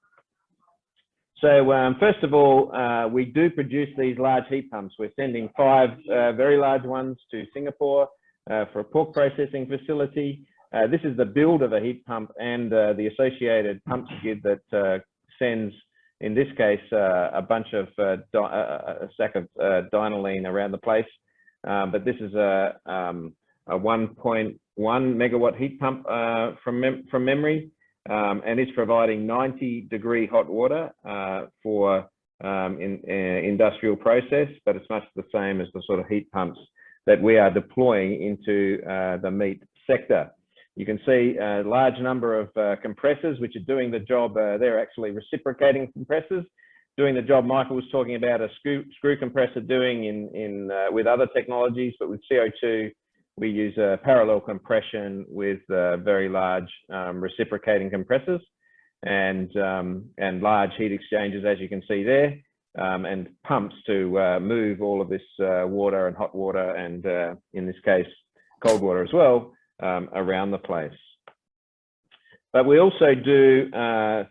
So first of all, we do produce these large heat pumps. We're sending 5 very large ones to Singapore for a pork processing facility. This is the build of a heat pump and the associated pump skid that sends, in this case, a bunch of a sack of dinolene around the place. But this is a 1.1 megawatt heat pump from memory, and it's providing 90-degree hot water for industrial process, but it's much the same as the sort of heat pumps that we are deploying into the meat sector. You can see a large number of compressors which are doing the job. They're actually reciprocating compressors, doing the job Michael was talking about a screw compressor doing with other technologies, but with CO2, we use parallel compression with very large reciprocating compressors and large heat exchangers, as you can see there, and pumps to move all of this water and hot water and, in this case, cold water as well, around the place. But we also do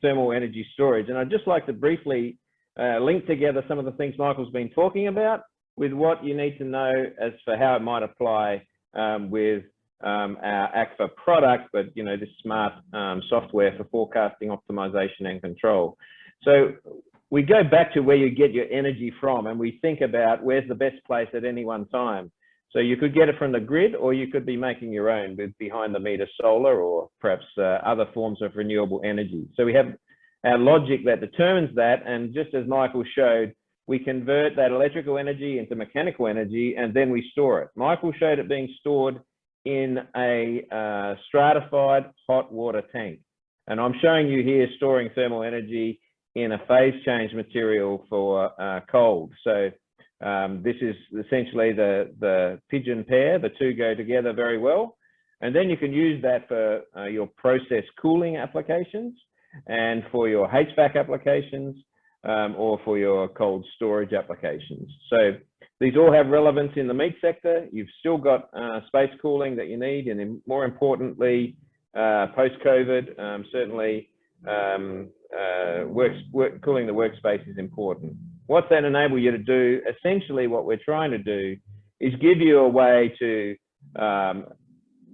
thermal energy storage, and I'd just like to briefly link together some of the things Michael's been talking about with what you need to know as for how it might apply with our ACFA product, but this smart software for forecasting, optimization, and control. So we go back to where you get your energy from, and we think about where's the best place at any one time. So you could get it from the grid, or you could be making your own with behind the meter solar or perhaps other forms of renewable energy. So we have our logic that determines that, and just as Michael showed, we convert that electrical energy into mechanical energy, and then we store it. Michael showed it being stored in a stratified hot water tank. And I'm showing you here storing thermal energy in a phase change material for cold. So this is essentially the pigeon pair. The two go together very well. And then you can use that for your process cooling applications and for your HVAC applications or for your cold storage applications. So these all have relevance in the meat sector. You've still got space cooling that you need, and more importantly, post-COVID, certainly cooling the workspace is important. What's that enable you to do? Essentially, what we're trying to do is give you a way to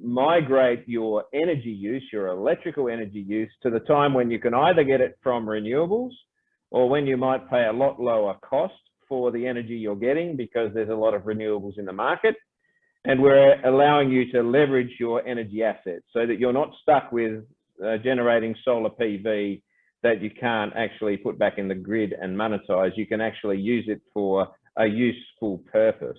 migrate your energy use, your electrical energy use, to the time when you can either get it from renewables or when you might pay a lot lower cost for the energy you're getting because there's a lot of renewables in the market. And we're allowing you to leverage your energy assets so that you're not stuck with generating solar PV that you can't actually put back in the grid and monetize. You can actually use it for a useful purpose.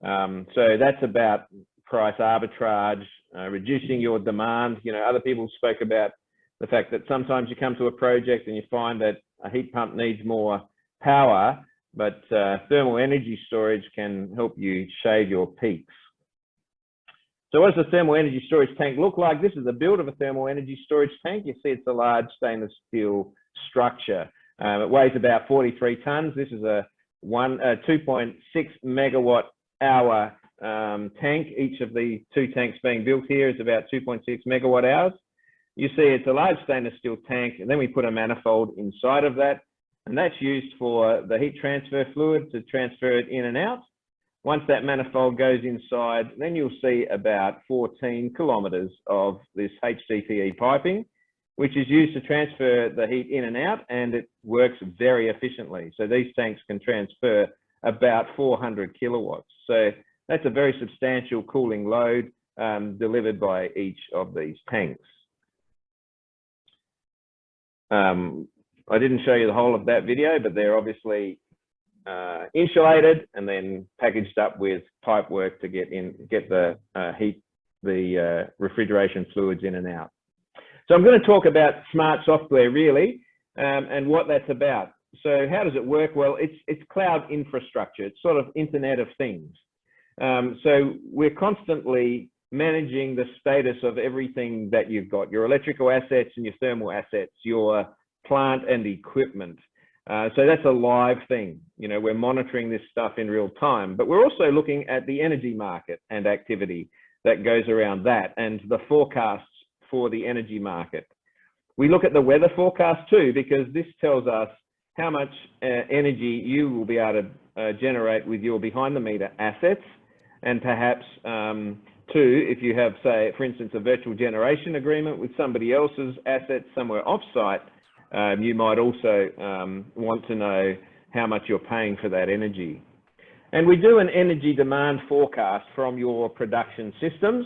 So that's about price arbitrage, reducing your demand. You know, other people spoke about the fact that sometimes you come to a project and you find that a heat pump needs more power, but thermal energy storage can help you shave your peaks. So what does a thermal energy storage tank look like? This is the build of a thermal energy storage tank. You see it's a large stainless steel structure. It weighs about 43 tons. This is a 2.6 megawatt hour tank. Each of the two tanks being built here is about 2.6 megawatt hours. You see it's a large stainless steel tank, and then we put a manifold inside of that, and that's used for the heat transfer fluid to transfer it in and out. Once that manifold goes inside, then you'll see about 14 kilometers of this HDPE piping, which is used to transfer the heat in and out, and it works very efficiently. So these tanks can transfer about 400 kilowatts. So that's a very substantial cooling load delivered by each of these tanks. I didn't show you the whole of that video, but they're obviously insulated and then packaged up with pipe work to get the refrigeration fluids in and out. So I'm going to talk about smart software really, and what that's about. So how does it work? Well, it's cloud infrastructure. It's sort of Internet of Things. So we're constantly managing the status of everything that you've got, your electrical assets and your thermal assets, your plant and equipment. So that's a live thing. You know, we're monitoring this stuff in real time, but we're also looking at the energy market and activity that goes around that and the forecasts for the energy market. We look at the weather forecast too, because this tells us how much energy you will be able to generate with your behind the meter assets, and perhaps too, if you have, say, for instance, a virtual generation agreement with somebody else's assets somewhere offsite, you might also want to know how much you're paying for that energy. And we do an energy demand forecast from your production systems,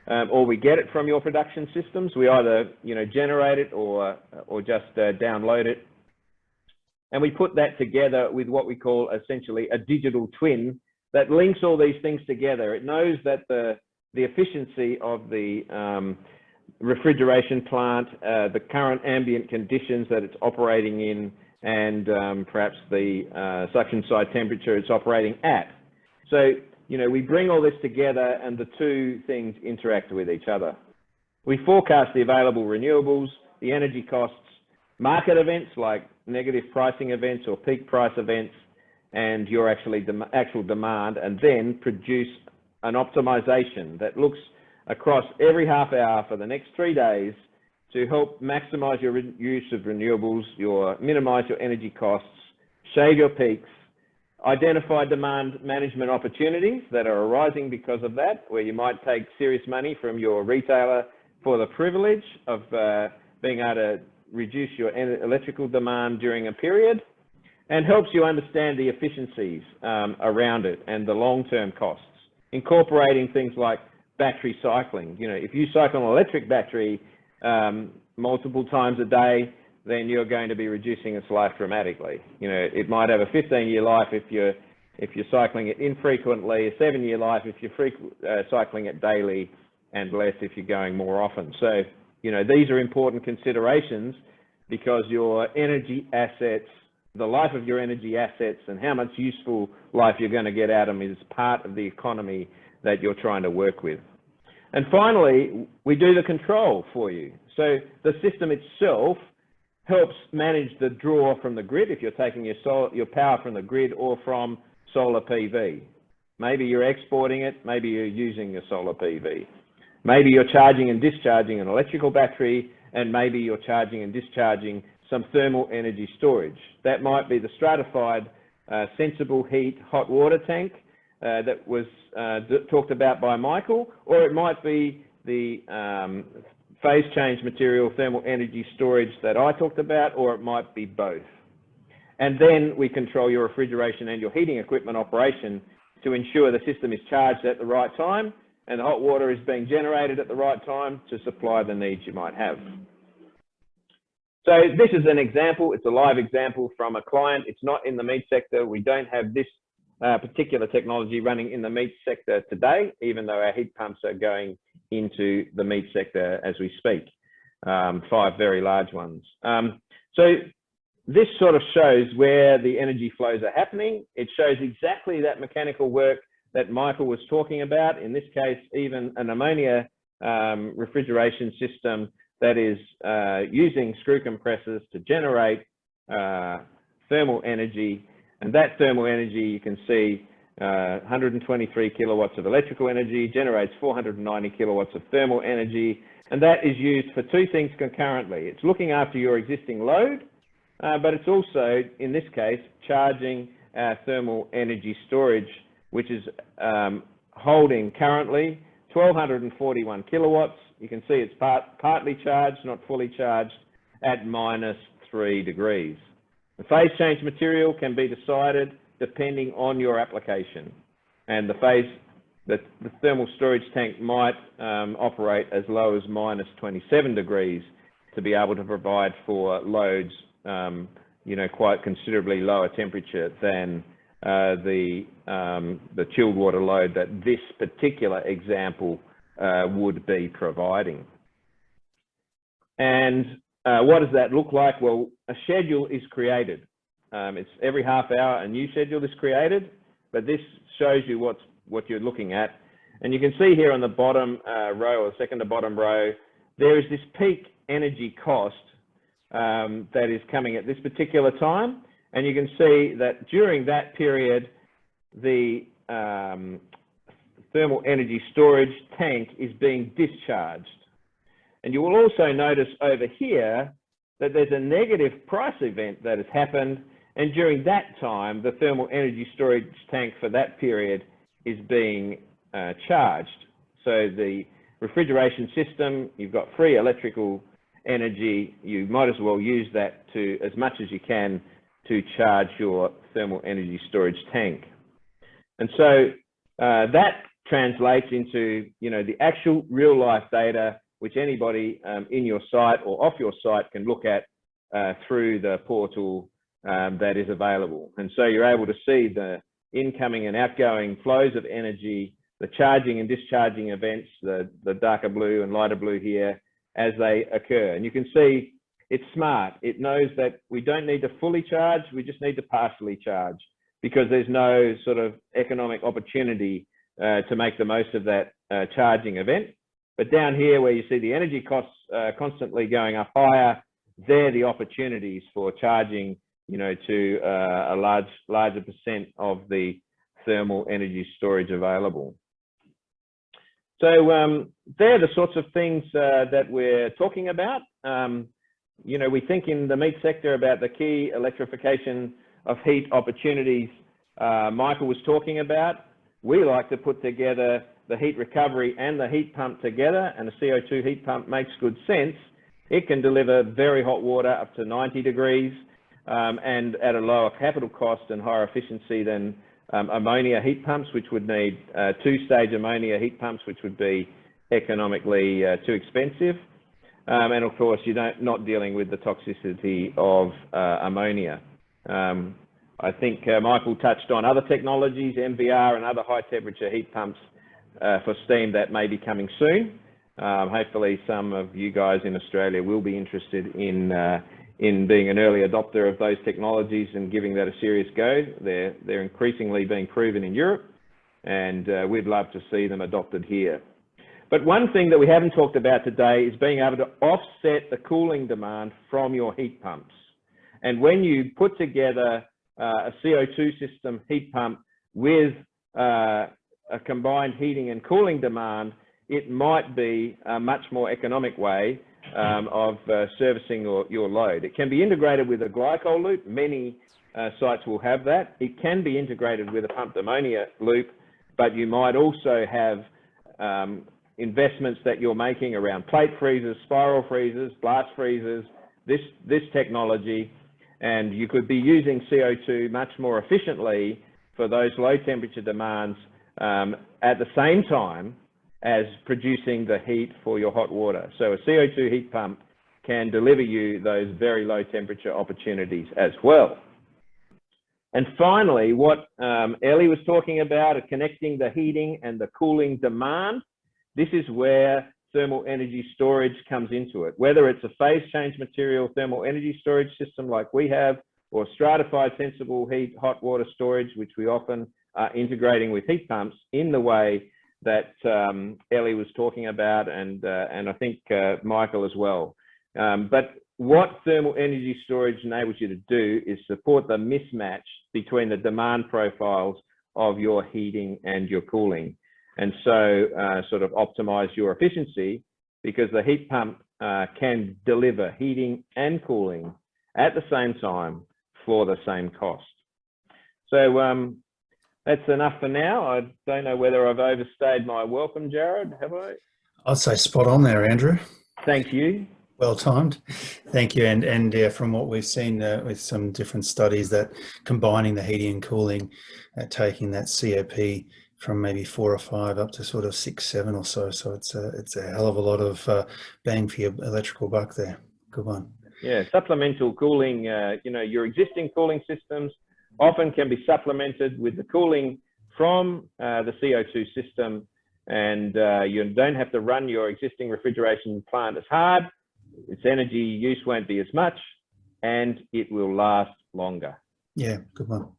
or we get it from your production systems. We either, you know, generate it or just download it. And we put that together with what we call essentially a digital twin that links all these things together. It knows that the efficiency of the refrigeration plant, the current ambient conditions that it's operating in, and perhaps the suction side temperature it's operating at. So, you know, we bring all this together and the two things interact with each other. We forecast the available renewables, the energy costs, market events like negative pricing events or peak price events, and your actual demand, and then produce an optimization that looks across every half hour for the next 3 days to help maximize your use of renewables, minimize your energy costs, shave your peaks, identify demand management opportunities that are arising because of that, where you might take serious money from your retailer for the privilege of being able to reduce your electrical demand during a period, and helps you understand the efficiencies around it and the long-term costs, incorporating things like battery cycling. You know, if you cycle an electric battery multiple times a day, then you're going to be reducing its life dramatically. You know, it might have a 15-year life if you're cycling it infrequently, a 7-year life if you're cycling it daily, and less if you're going more often. So, you know, these are important considerations because your energy assets, the life of your energy assets and how much useful life you're going to get out of them is part of the economy that you're trying to work with. And finally, we do the control for you. So the system itself helps manage the draw from the grid if you're taking your power from the grid or from solar PV. Maybe you're exporting it, maybe you're using your solar PV. Maybe you're charging and discharging an electrical battery, and maybe you're charging and discharging some thermal energy storage. That might be the stratified sensible heat hot water tank that was talked about by Michael, or it might be the phase change material thermal energy storage that I talked about, or it might be both. And then we control your refrigeration and your heating equipment operation to ensure the system is charged at the right time and the hot water is being generated at the right time to supply the needs you might have. So this is an example. It's a live example from a client. It's not in the meat sector. We don't have this particular technology running in the meat sector today, even though our heat pumps are going into the meat sector as we speak, 5 very large ones. So this sort of shows where the energy flows are happening. It shows exactly that mechanical work that Michael was talking about. In this case, even an ammonia refrigeration system that is using screw compressors to generate thermal energy. And that thermal energy, you can see 123 kilowatts of electrical energy, generates 490 kilowatts of thermal energy. And that is used for 2 things concurrently. It's looking after your existing load, but it's also, in this case, charging our thermal energy storage, which is holding currently 1,241 kilowatts. You can see it's partly charged, not fully charged, at -3 degrees. The phase change material can be decided depending on your application, and the thermal storage tank might operate as low as -27 degrees to be able to provide for loads, you know, quite considerably lower temperature than the chilled water load that this particular example would be providing. And what does that look like? Well, a schedule is created. It's every half hour a new schedule is created, but this shows you what you're looking at. And you can see here on the bottom row, or second to bottom row, there is this peak energy cost that is coming at this particular time. And you can see that during that period, the thermal energy storage tank is being discharged. And you will also notice over here that there's a negative price event that has happened. And during that time, the thermal energy storage tank for that period is being charged. So the refrigeration system, you've got free electrical energy. You might as well use that to, as much as you can, to charge your thermal energy storage tank. And so that translates into, you know, the actual real life data, which anybody in your site or off your site can look at through the portal that is available. And so you're able to see the incoming and outgoing flows of energy, the charging and discharging events, the darker blue and lighter blue here, as they occur. And you can see it's smart. It knows that we don't need to fully charge, we just need to partially charge, because there's no sort of economic opportunity to make the most of that charging event. But down here where you see the energy costs constantly going up higher, they're the opportunities for charging, you know, to a larger percent of the thermal energy storage available. So they're the sorts of things that we're talking about. You know, we think in the meat sector about the key electrification of heat opportunities Michael was talking about. We like to put together the heat recovery and the heat pump together, and a CO2 heat pump makes good sense. It can deliver very hot water up to 90 degrees and at a lower capital cost and higher efficiency than ammonia heat pumps, which would need 2-stage ammonia heat pumps, which would be economically too expensive. And of course, you're not dealing with the toxicity of ammonia. I think Michael touched on other technologies, MVR and other high temperature heat pumps for steam that may be coming soon. Hopefully some of you guys in Australia will be interested in being an early adopter of those technologies and giving that a serious go. They're increasingly being proven in Europe, and we'd love to see them adopted here. But one thing that we haven't talked about today is being able to offset the cooling demand from your heat pumps. And when you put together a CO2 system heat pump with a combined heating and cooling demand, it might be a much more economic way of servicing your load. It can be integrated with a glycol loop. Many sites will have that. It can be integrated with a pumped ammonia loop, but you might also have investments that you're making around plate freezers, spiral freezers, blast freezers, this technology, and you could be using CO2 much more efficiently for those low temperature demands at the same time as producing the heat for your hot water. So a CO2 heat pump can deliver you those very low temperature opportunities as well. And finally, what Ellie was talking about, connecting the heating and the cooling demand. This is where thermal energy storage comes into it. Whether it's a phase change material thermal energy storage system like we have, or stratified sensible heat hot water storage, which we often are integrating with heat pumps in the way that Ellie was talking about, and I think Michael as well. But what thermal energy storage enables you to do is support the mismatch between the demand profiles of your heating and your cooling. And so sort of optimize your efficiency, because the heat pump can deliver heating and cooling at the same time for the same cost. So that's enough for now. I don't know whether I've overstayed my welcome, Jarrod, have I? I'd say spot on there, Andrew. Thank you. Well timed. Thank you. And from what we've seen with some different studies, that combining the heating and cooling, taking that COP from maybe 4 or 5 up to sort of 6, 7 or so. So it's a hell of a lot of bang for your electrical buck there. Good one. Yeah, supplemental cooling, you know, your existing cooling systems often can be supplemented with the cooling from the CO2 system, and you don't have to run your existing refrigeration plant as hard. Its energy use won't be as much, and it will last longer. Yeah, good one.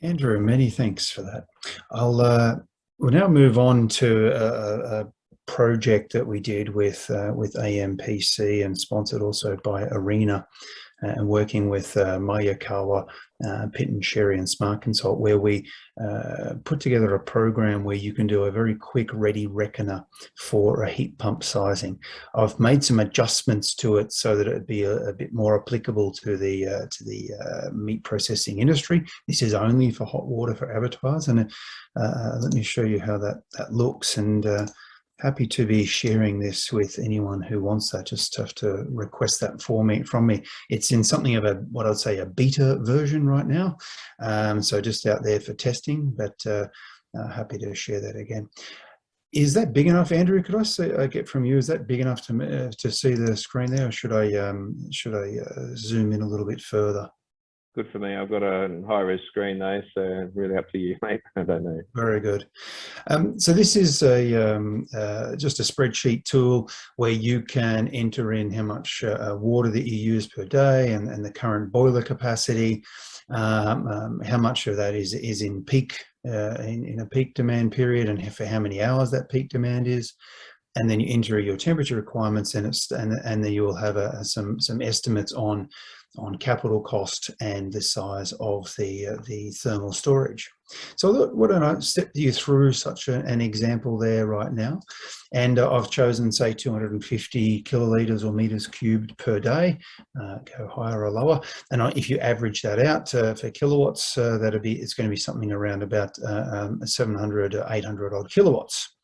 Andrew, many thanks for that. We'll now move on to a project that we did with AMPC and sponsored also by Arena, and working with Mayakawa, pitt&sherry and Smart Consult, where we put together a program where you can do a very quick ready reckoner for a heat pump sizing. I've made some adjustments to it so that it'd be a bit more applicable to the meat processing industry. This is only for hot water for abattoirs, and let me show you how that looks. And happy to be sharing this with anyone who wants that. Just have to request that from me. It's in something of what I'd say a beta version right now. So just out there for testing, but happy to share that again. Is that big enough, Andrew? Could I get from you, is that big enough to see the screen there, or should I zoom in a little bit further? Good for me. I've got a high-res screen though, so really up to you, mate. I don't know. Very good. So this is just a spreadsheet tool where you can enter in how much water that you use per day, and the current boiler capacity, how much of that is in peak, in a peak demand period, and for how many hours that peak demand is. And then you enter your temperature requirements, and then you will have some estimates on capital cost and the size of the thermal storage. So why don't I step you through such an example there right now. And I've chosen, say, 250 kilolitres or metres cubed per day, go higher or lower. And if you average that out for kilowatts, it's going to be something around about 700 or 800 odd kilowatts.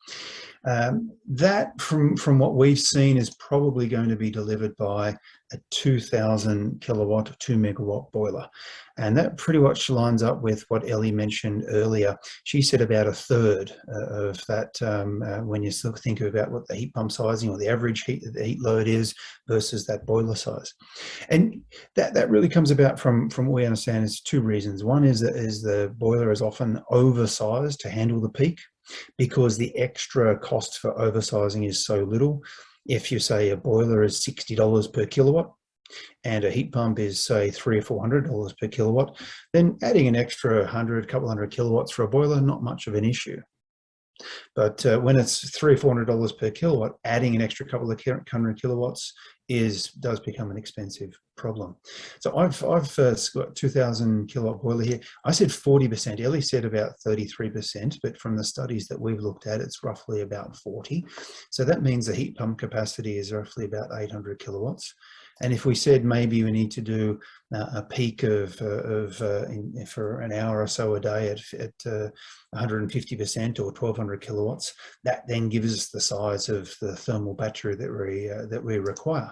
That, from what we've seen, is probably going to be delivered by a 2000 kilowatt, 2 megawatt boiler. And that pretty much lines up with what Ellie mentioned earlier. She said about a third of that when you still think about what the heat pump sizing or the average heat load is versus that boiler size. And that really comes about from what we understand is 2 reasons. One is the boiler is often oversized to handle the peak, because the extra cost for oversizing is so little. If you say a boiler is $60 per kilowatt and a heat pump is, say, $300 or $400 per kilowatt, then adding an extra couple hundred kilowatts for a boiler, not much of an issue. But when it's $300 or $400 per kilowatt, adding an extra couple of hundred kilowatts does become an expensive problem. So I've got 2000 kilowatt boiler here. I said 40%. Ellie said about 33%, but from the studies that we've looked at, it's roughly about 40. So that means the heat pump capacity is roughly about 800 kilowatts. And if we said maybe we need to do a peak for an hour or so a day at 150% or 1200 kilowatts, that then gives us the size of the thermal battery that we require.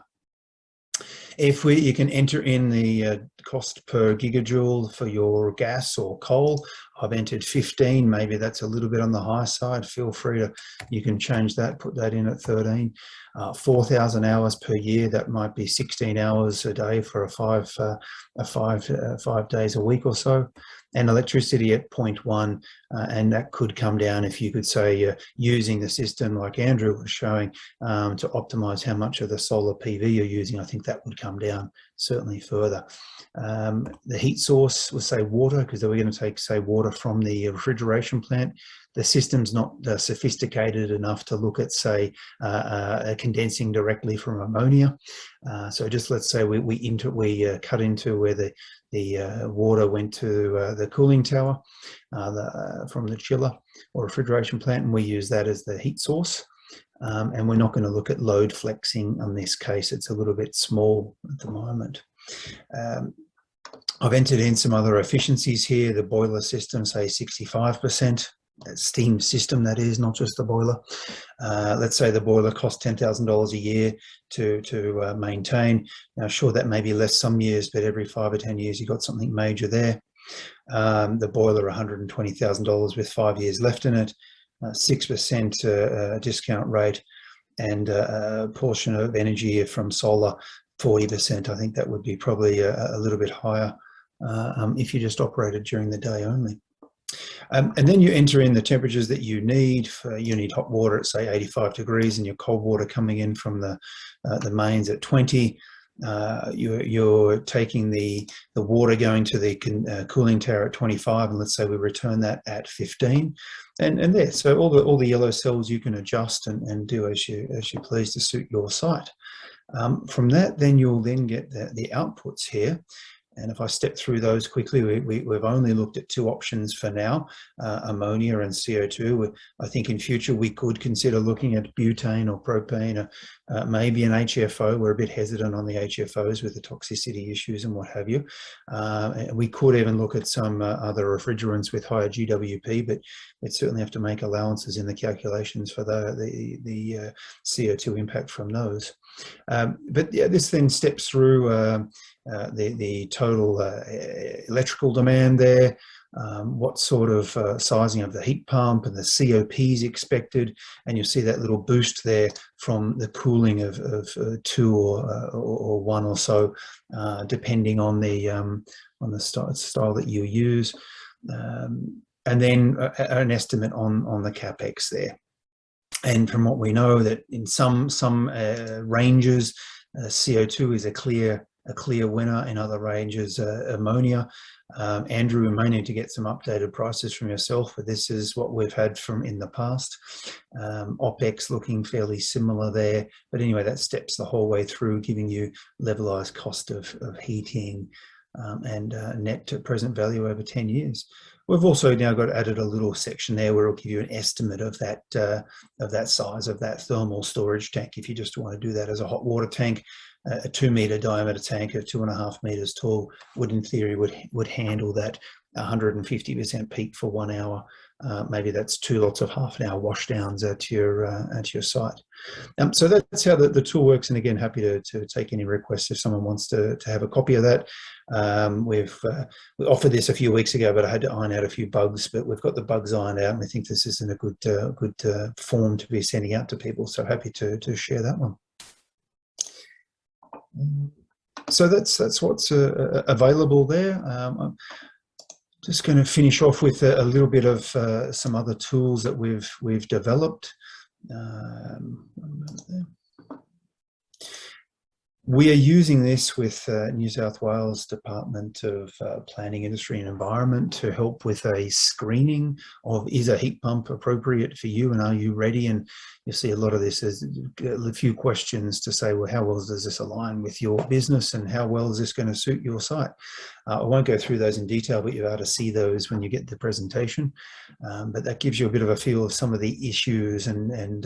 If you can enter in the cost per gigajoule for your gas or coal, I've entered 15, maybe that's a little bit on the high side. Feel free to, you can change that, put that in at 13. 4,000 hours per year, that might be 16 hours a day for five days a week or so. And electricity at 0.1, and that could come down if you could say using the system like Andrew was showing to optimize how much of the solar PV you're using. I think that would come down certainly further. The heat source was say water, because we're going to take say water from the refrigeration plant. The system's not sophisticated enough to look at say condensing directly from ammonia. So just let's say we cut into where the water went to the cooling tower from the chiller or refrigeration plant, and we use that as the heat source. And we're not going to look at load flexing in this case. It's a little bit small at the moment. I've entered in some other efficiencies here. The boiler system, say 65%. Steam system, that is, not just the boiler. Let's say the boiler costs $10,000 a year to maintain. Now, sure, that may be less some years, but every 5 or 10 years, you've got something major there. The boiler, $120,000 with 5 years left in it, 6% discount rate, and a portion of energy from solar, 40%. I think that would be probably a little bit higher if you just operated during the day only. And then you enter in the temperatures that you need. You need hot water at say 85 degrees, and your cold water coming in from the mains at 20. You're taking the water going to the cooling tower at 25, and let's say we return that at 15, and there. So all the yellow cells you can adjust and do as you please to suit your site. From that, then you'll then get the outputs here. And if I step through those quickly, we've only looked at 2 options for now, ammonia and CO2. I think in future we could consider looking at butane or propane, or maybe an HFO. We're a bit hesitant on the HFOs with the toxicity issues and what have you. We could even look at some other refrigerants with higher GWP, but we'd certainly have to make allowances in the calculations for the CO2 impact from those. But yeah, this then steps through the total electrical demand there, what sort of sizing of the heat pump and the COPs expected, and you'll see that little boost there from the cooling of 2 or 1 or so, depending on the style that you use, and then an estimate on the capex there. And from what we know, that in some ranges, CO2 is a clear winner. In other ranges, ammonia. Andrew, we may need to get some updated prices from yourself, but this is what we've had from in the past. OPEX looking fairly similar there, but anyway, that steps the whole way through, giving you levelized cost of heating and net to present value over 10 years. We've also now got added a little section there where it'll give you an estimate of that size of that thermal storage tank. If you just want to do that as a hot water tank, a 2-meter diameter tank, 2.5 meters tall, would in theory would handle that 150% peak for 1 hour. Maybe that's 2 lots of half-an-hour washdowns at your site. So that's how the tool works. And again, happy to take any requests if someone wants to have a copy of that. We offered this a few weeks ago, but I had to iron out a few bugs. But we've got the bugs ironed out, and I think this is in a good form to be sending out to people. So happy to share that one. So that's what's available there. I'm just going to finish off with a little bit of some other tools that we've developed. We are using this with New South Wales Department of Planning, Industry and Environment to help with a screening of, is a heat pump appropriate for you and are you ready? And you'll see a lot of this as a few questions to say, well, how well does this align with your business and how well is this going to suit your site? I won't go through those in detail, but you're able to see those when you get the presentation. But that gives you a bit of a feel of some of the issues and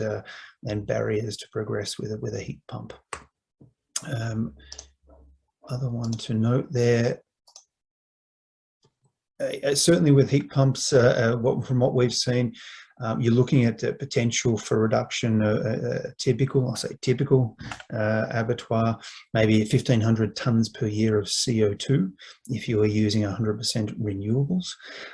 barriers to progress with a heat pump. Other one to note there, certainly with heat pumps, from what we've seen, You're looking at the potential for reduction, typical abattoir, maybe 1,500 tonnes per year of CO2 if you are using 100% renewables.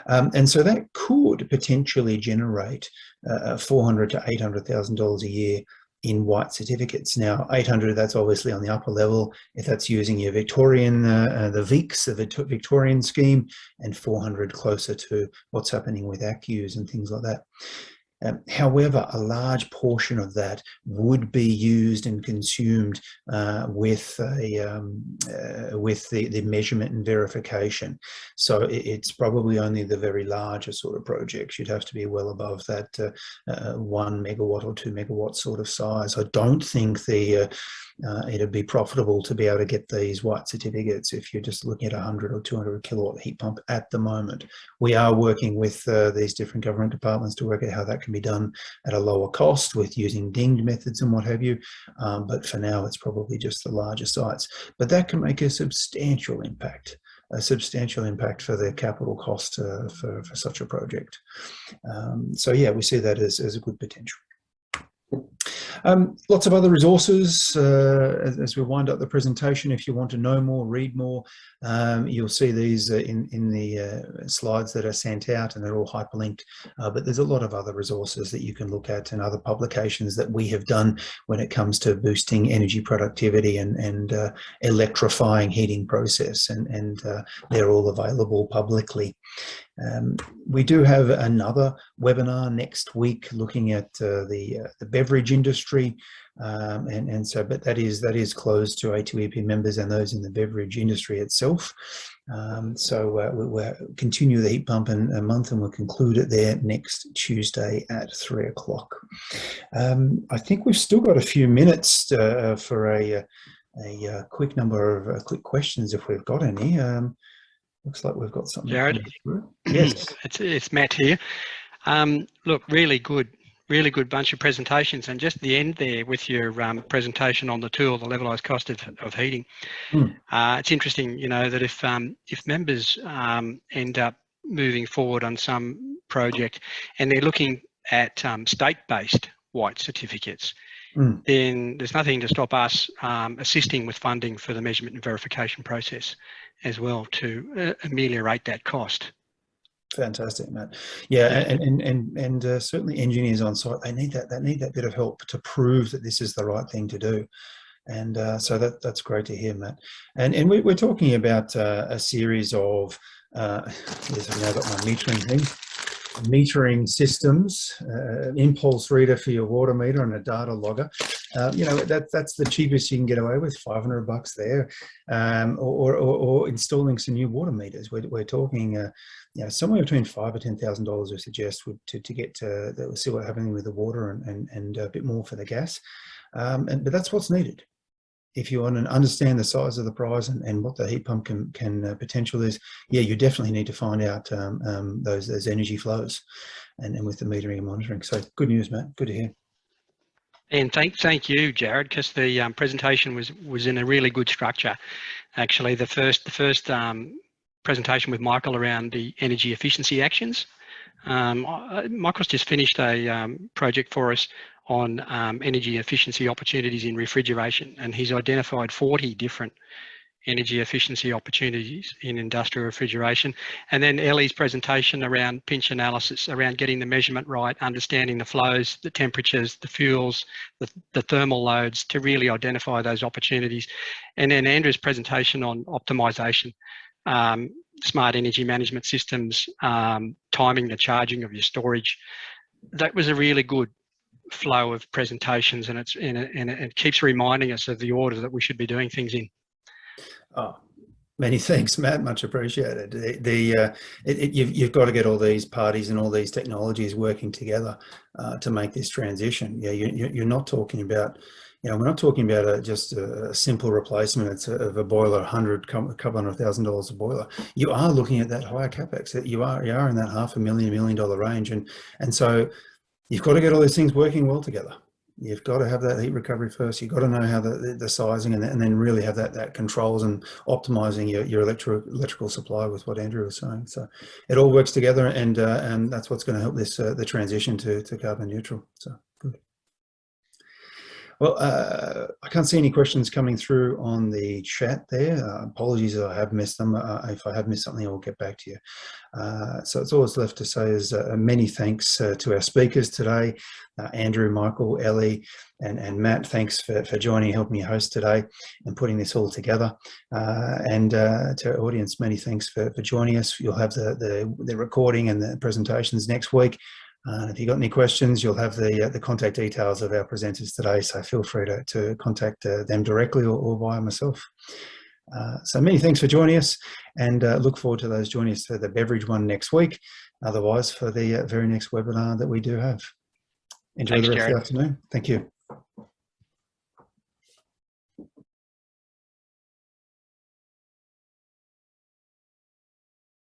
And so that could potentially generate $400,000 to $800,000 a year in white certificates. Now, 800, that's obviously on the upper level, if that's using your Victorian, the VICs, the Victorian scheme, and 400 closer to what's happening with ACCUs and things like that. However, a large portion of that would be used and consumed with the measurement and verification. So it's probably only the very larger sort of projects. You'd have to be well above that 1 megawatt or 2 megawatt sort of size. I don't think it'd be profitable to be able to get these white certificates if you're just looking at 100 or 200 kilowatt heat pump at the moment. We are working with these different government departments to work out how that can be done at a lower cost with using dinged methods and what have you. But for now, it's probably just the larger sites. But that can make a substantial impact for the capital cost for such a project. So yeah, we see that as a good potential. Lots of other resources as we wind up the presentation. If you want to know more, read more, you'll see these in the slides that are sent out, and they're all hyperlinked. But there's a lot of other resources that you can look at and other publications that we have done when it comes to boosting energy productivity and electrifying heating process, and they're all available publicly. We do have another webinar next week looking at the beverage industry, and so, but that is closed to A2EP members and those in the beverage industry itself. So we'll continue the heat pump in a month, and we'll conclude it there next Tuesday at 3 o'clock. I think we've still got a few minutes for a quick number of quick questions if we've got any. Looks like we've got something. Jarrod, yes, it's Matt here. Look, really good bunch of presentations, and just the end there with your presentation on the tool, the levelized cost of heating. It's interesting, you know, that if members end up moving forward on some project and they're looking at state-based white certificates, then there's nothing to stop us assisting with funding for the measurement and verification process as well to ameliorate that cost. Fantastic, Matt. Yeah, and certainly engineers on site, they need that bit of help to prove that this is the right thing to do. And so that's great to hear, Matt. And we're talking about a series of yes, I've now got my metering systems, impulse reader for your water meter and a data logger. You know, that's the cheapest you can get away with, $500 there, or installing some new water meters. We're talking, you know, somewhere between $5,000 or $10,000. I suggest to get to see what's happening with the water and a bit more for the gas. But that's what's needed. If you want to understand the size of the prize and what the heat pump can potential is, yeah, you definitely need to find out those energy flows and with the metering and monitoring. So good news, Matt. Good to hear. And thank you, Jarrod, because the presentation was in a really good structure. Actually, the first presentation with Michael around the energy efficiency actions. Michael's just finished a project for us on energy efficiency opportunities in refrigeration, and he's identified 40 different energy efficiency opportunities in industrial refrigeration. And then Ellie's presentation around pinch analysis, around getting the measurement right, understanding the flows, the temperatures, the fuels, the thermal loads to really identify those opportunities. And then Andrew's presentation on optimization, smart energy management systems, timing the charging of your storage. That was a really good flow of presentations, and it keeps reminding us of the order that we should be doing things in. Oh, many thanks, Matt. Much appreciated. You've got to get all these parties and all these technologies working together to make this transition. Yeah, you're not talking about, you know, we're not talking about just a simple replacement of a boiler, a couple $100,000 a boiler. You are looking at that higher capex. That you are in that $500,000 $1 million range, and so you've got to get all these things working well together. You've got to have that heat recovery first. You've got to know how the sizing and then really have that controls and optimizing your electrical supply with what Andrew was saying. So it all works together, and that's what's going to help this the transition to carbon neutral. So good. Well, I can't see any questions coming through on the chat there. Apologies if I have missed them. If I have missed something, I'll get back to you. So it's all that's left to say is many thanks to our speakers today, Andrew, Michael, Ellie, and Matt. Thanks for joining, helping me host today and putting this all together. And to our audience, many thanks for joining us. You'll have the recording and the presentations next week. If you've got any questions, you'll have the contact details of our presenters today, so feel free to contact them directly or via myself. So many thanks for joining us, and look forward to those joining us for the beverage one next week, otherwise for the very next webinar that we do have. Enjoy the rest of the afternoon. Thank you.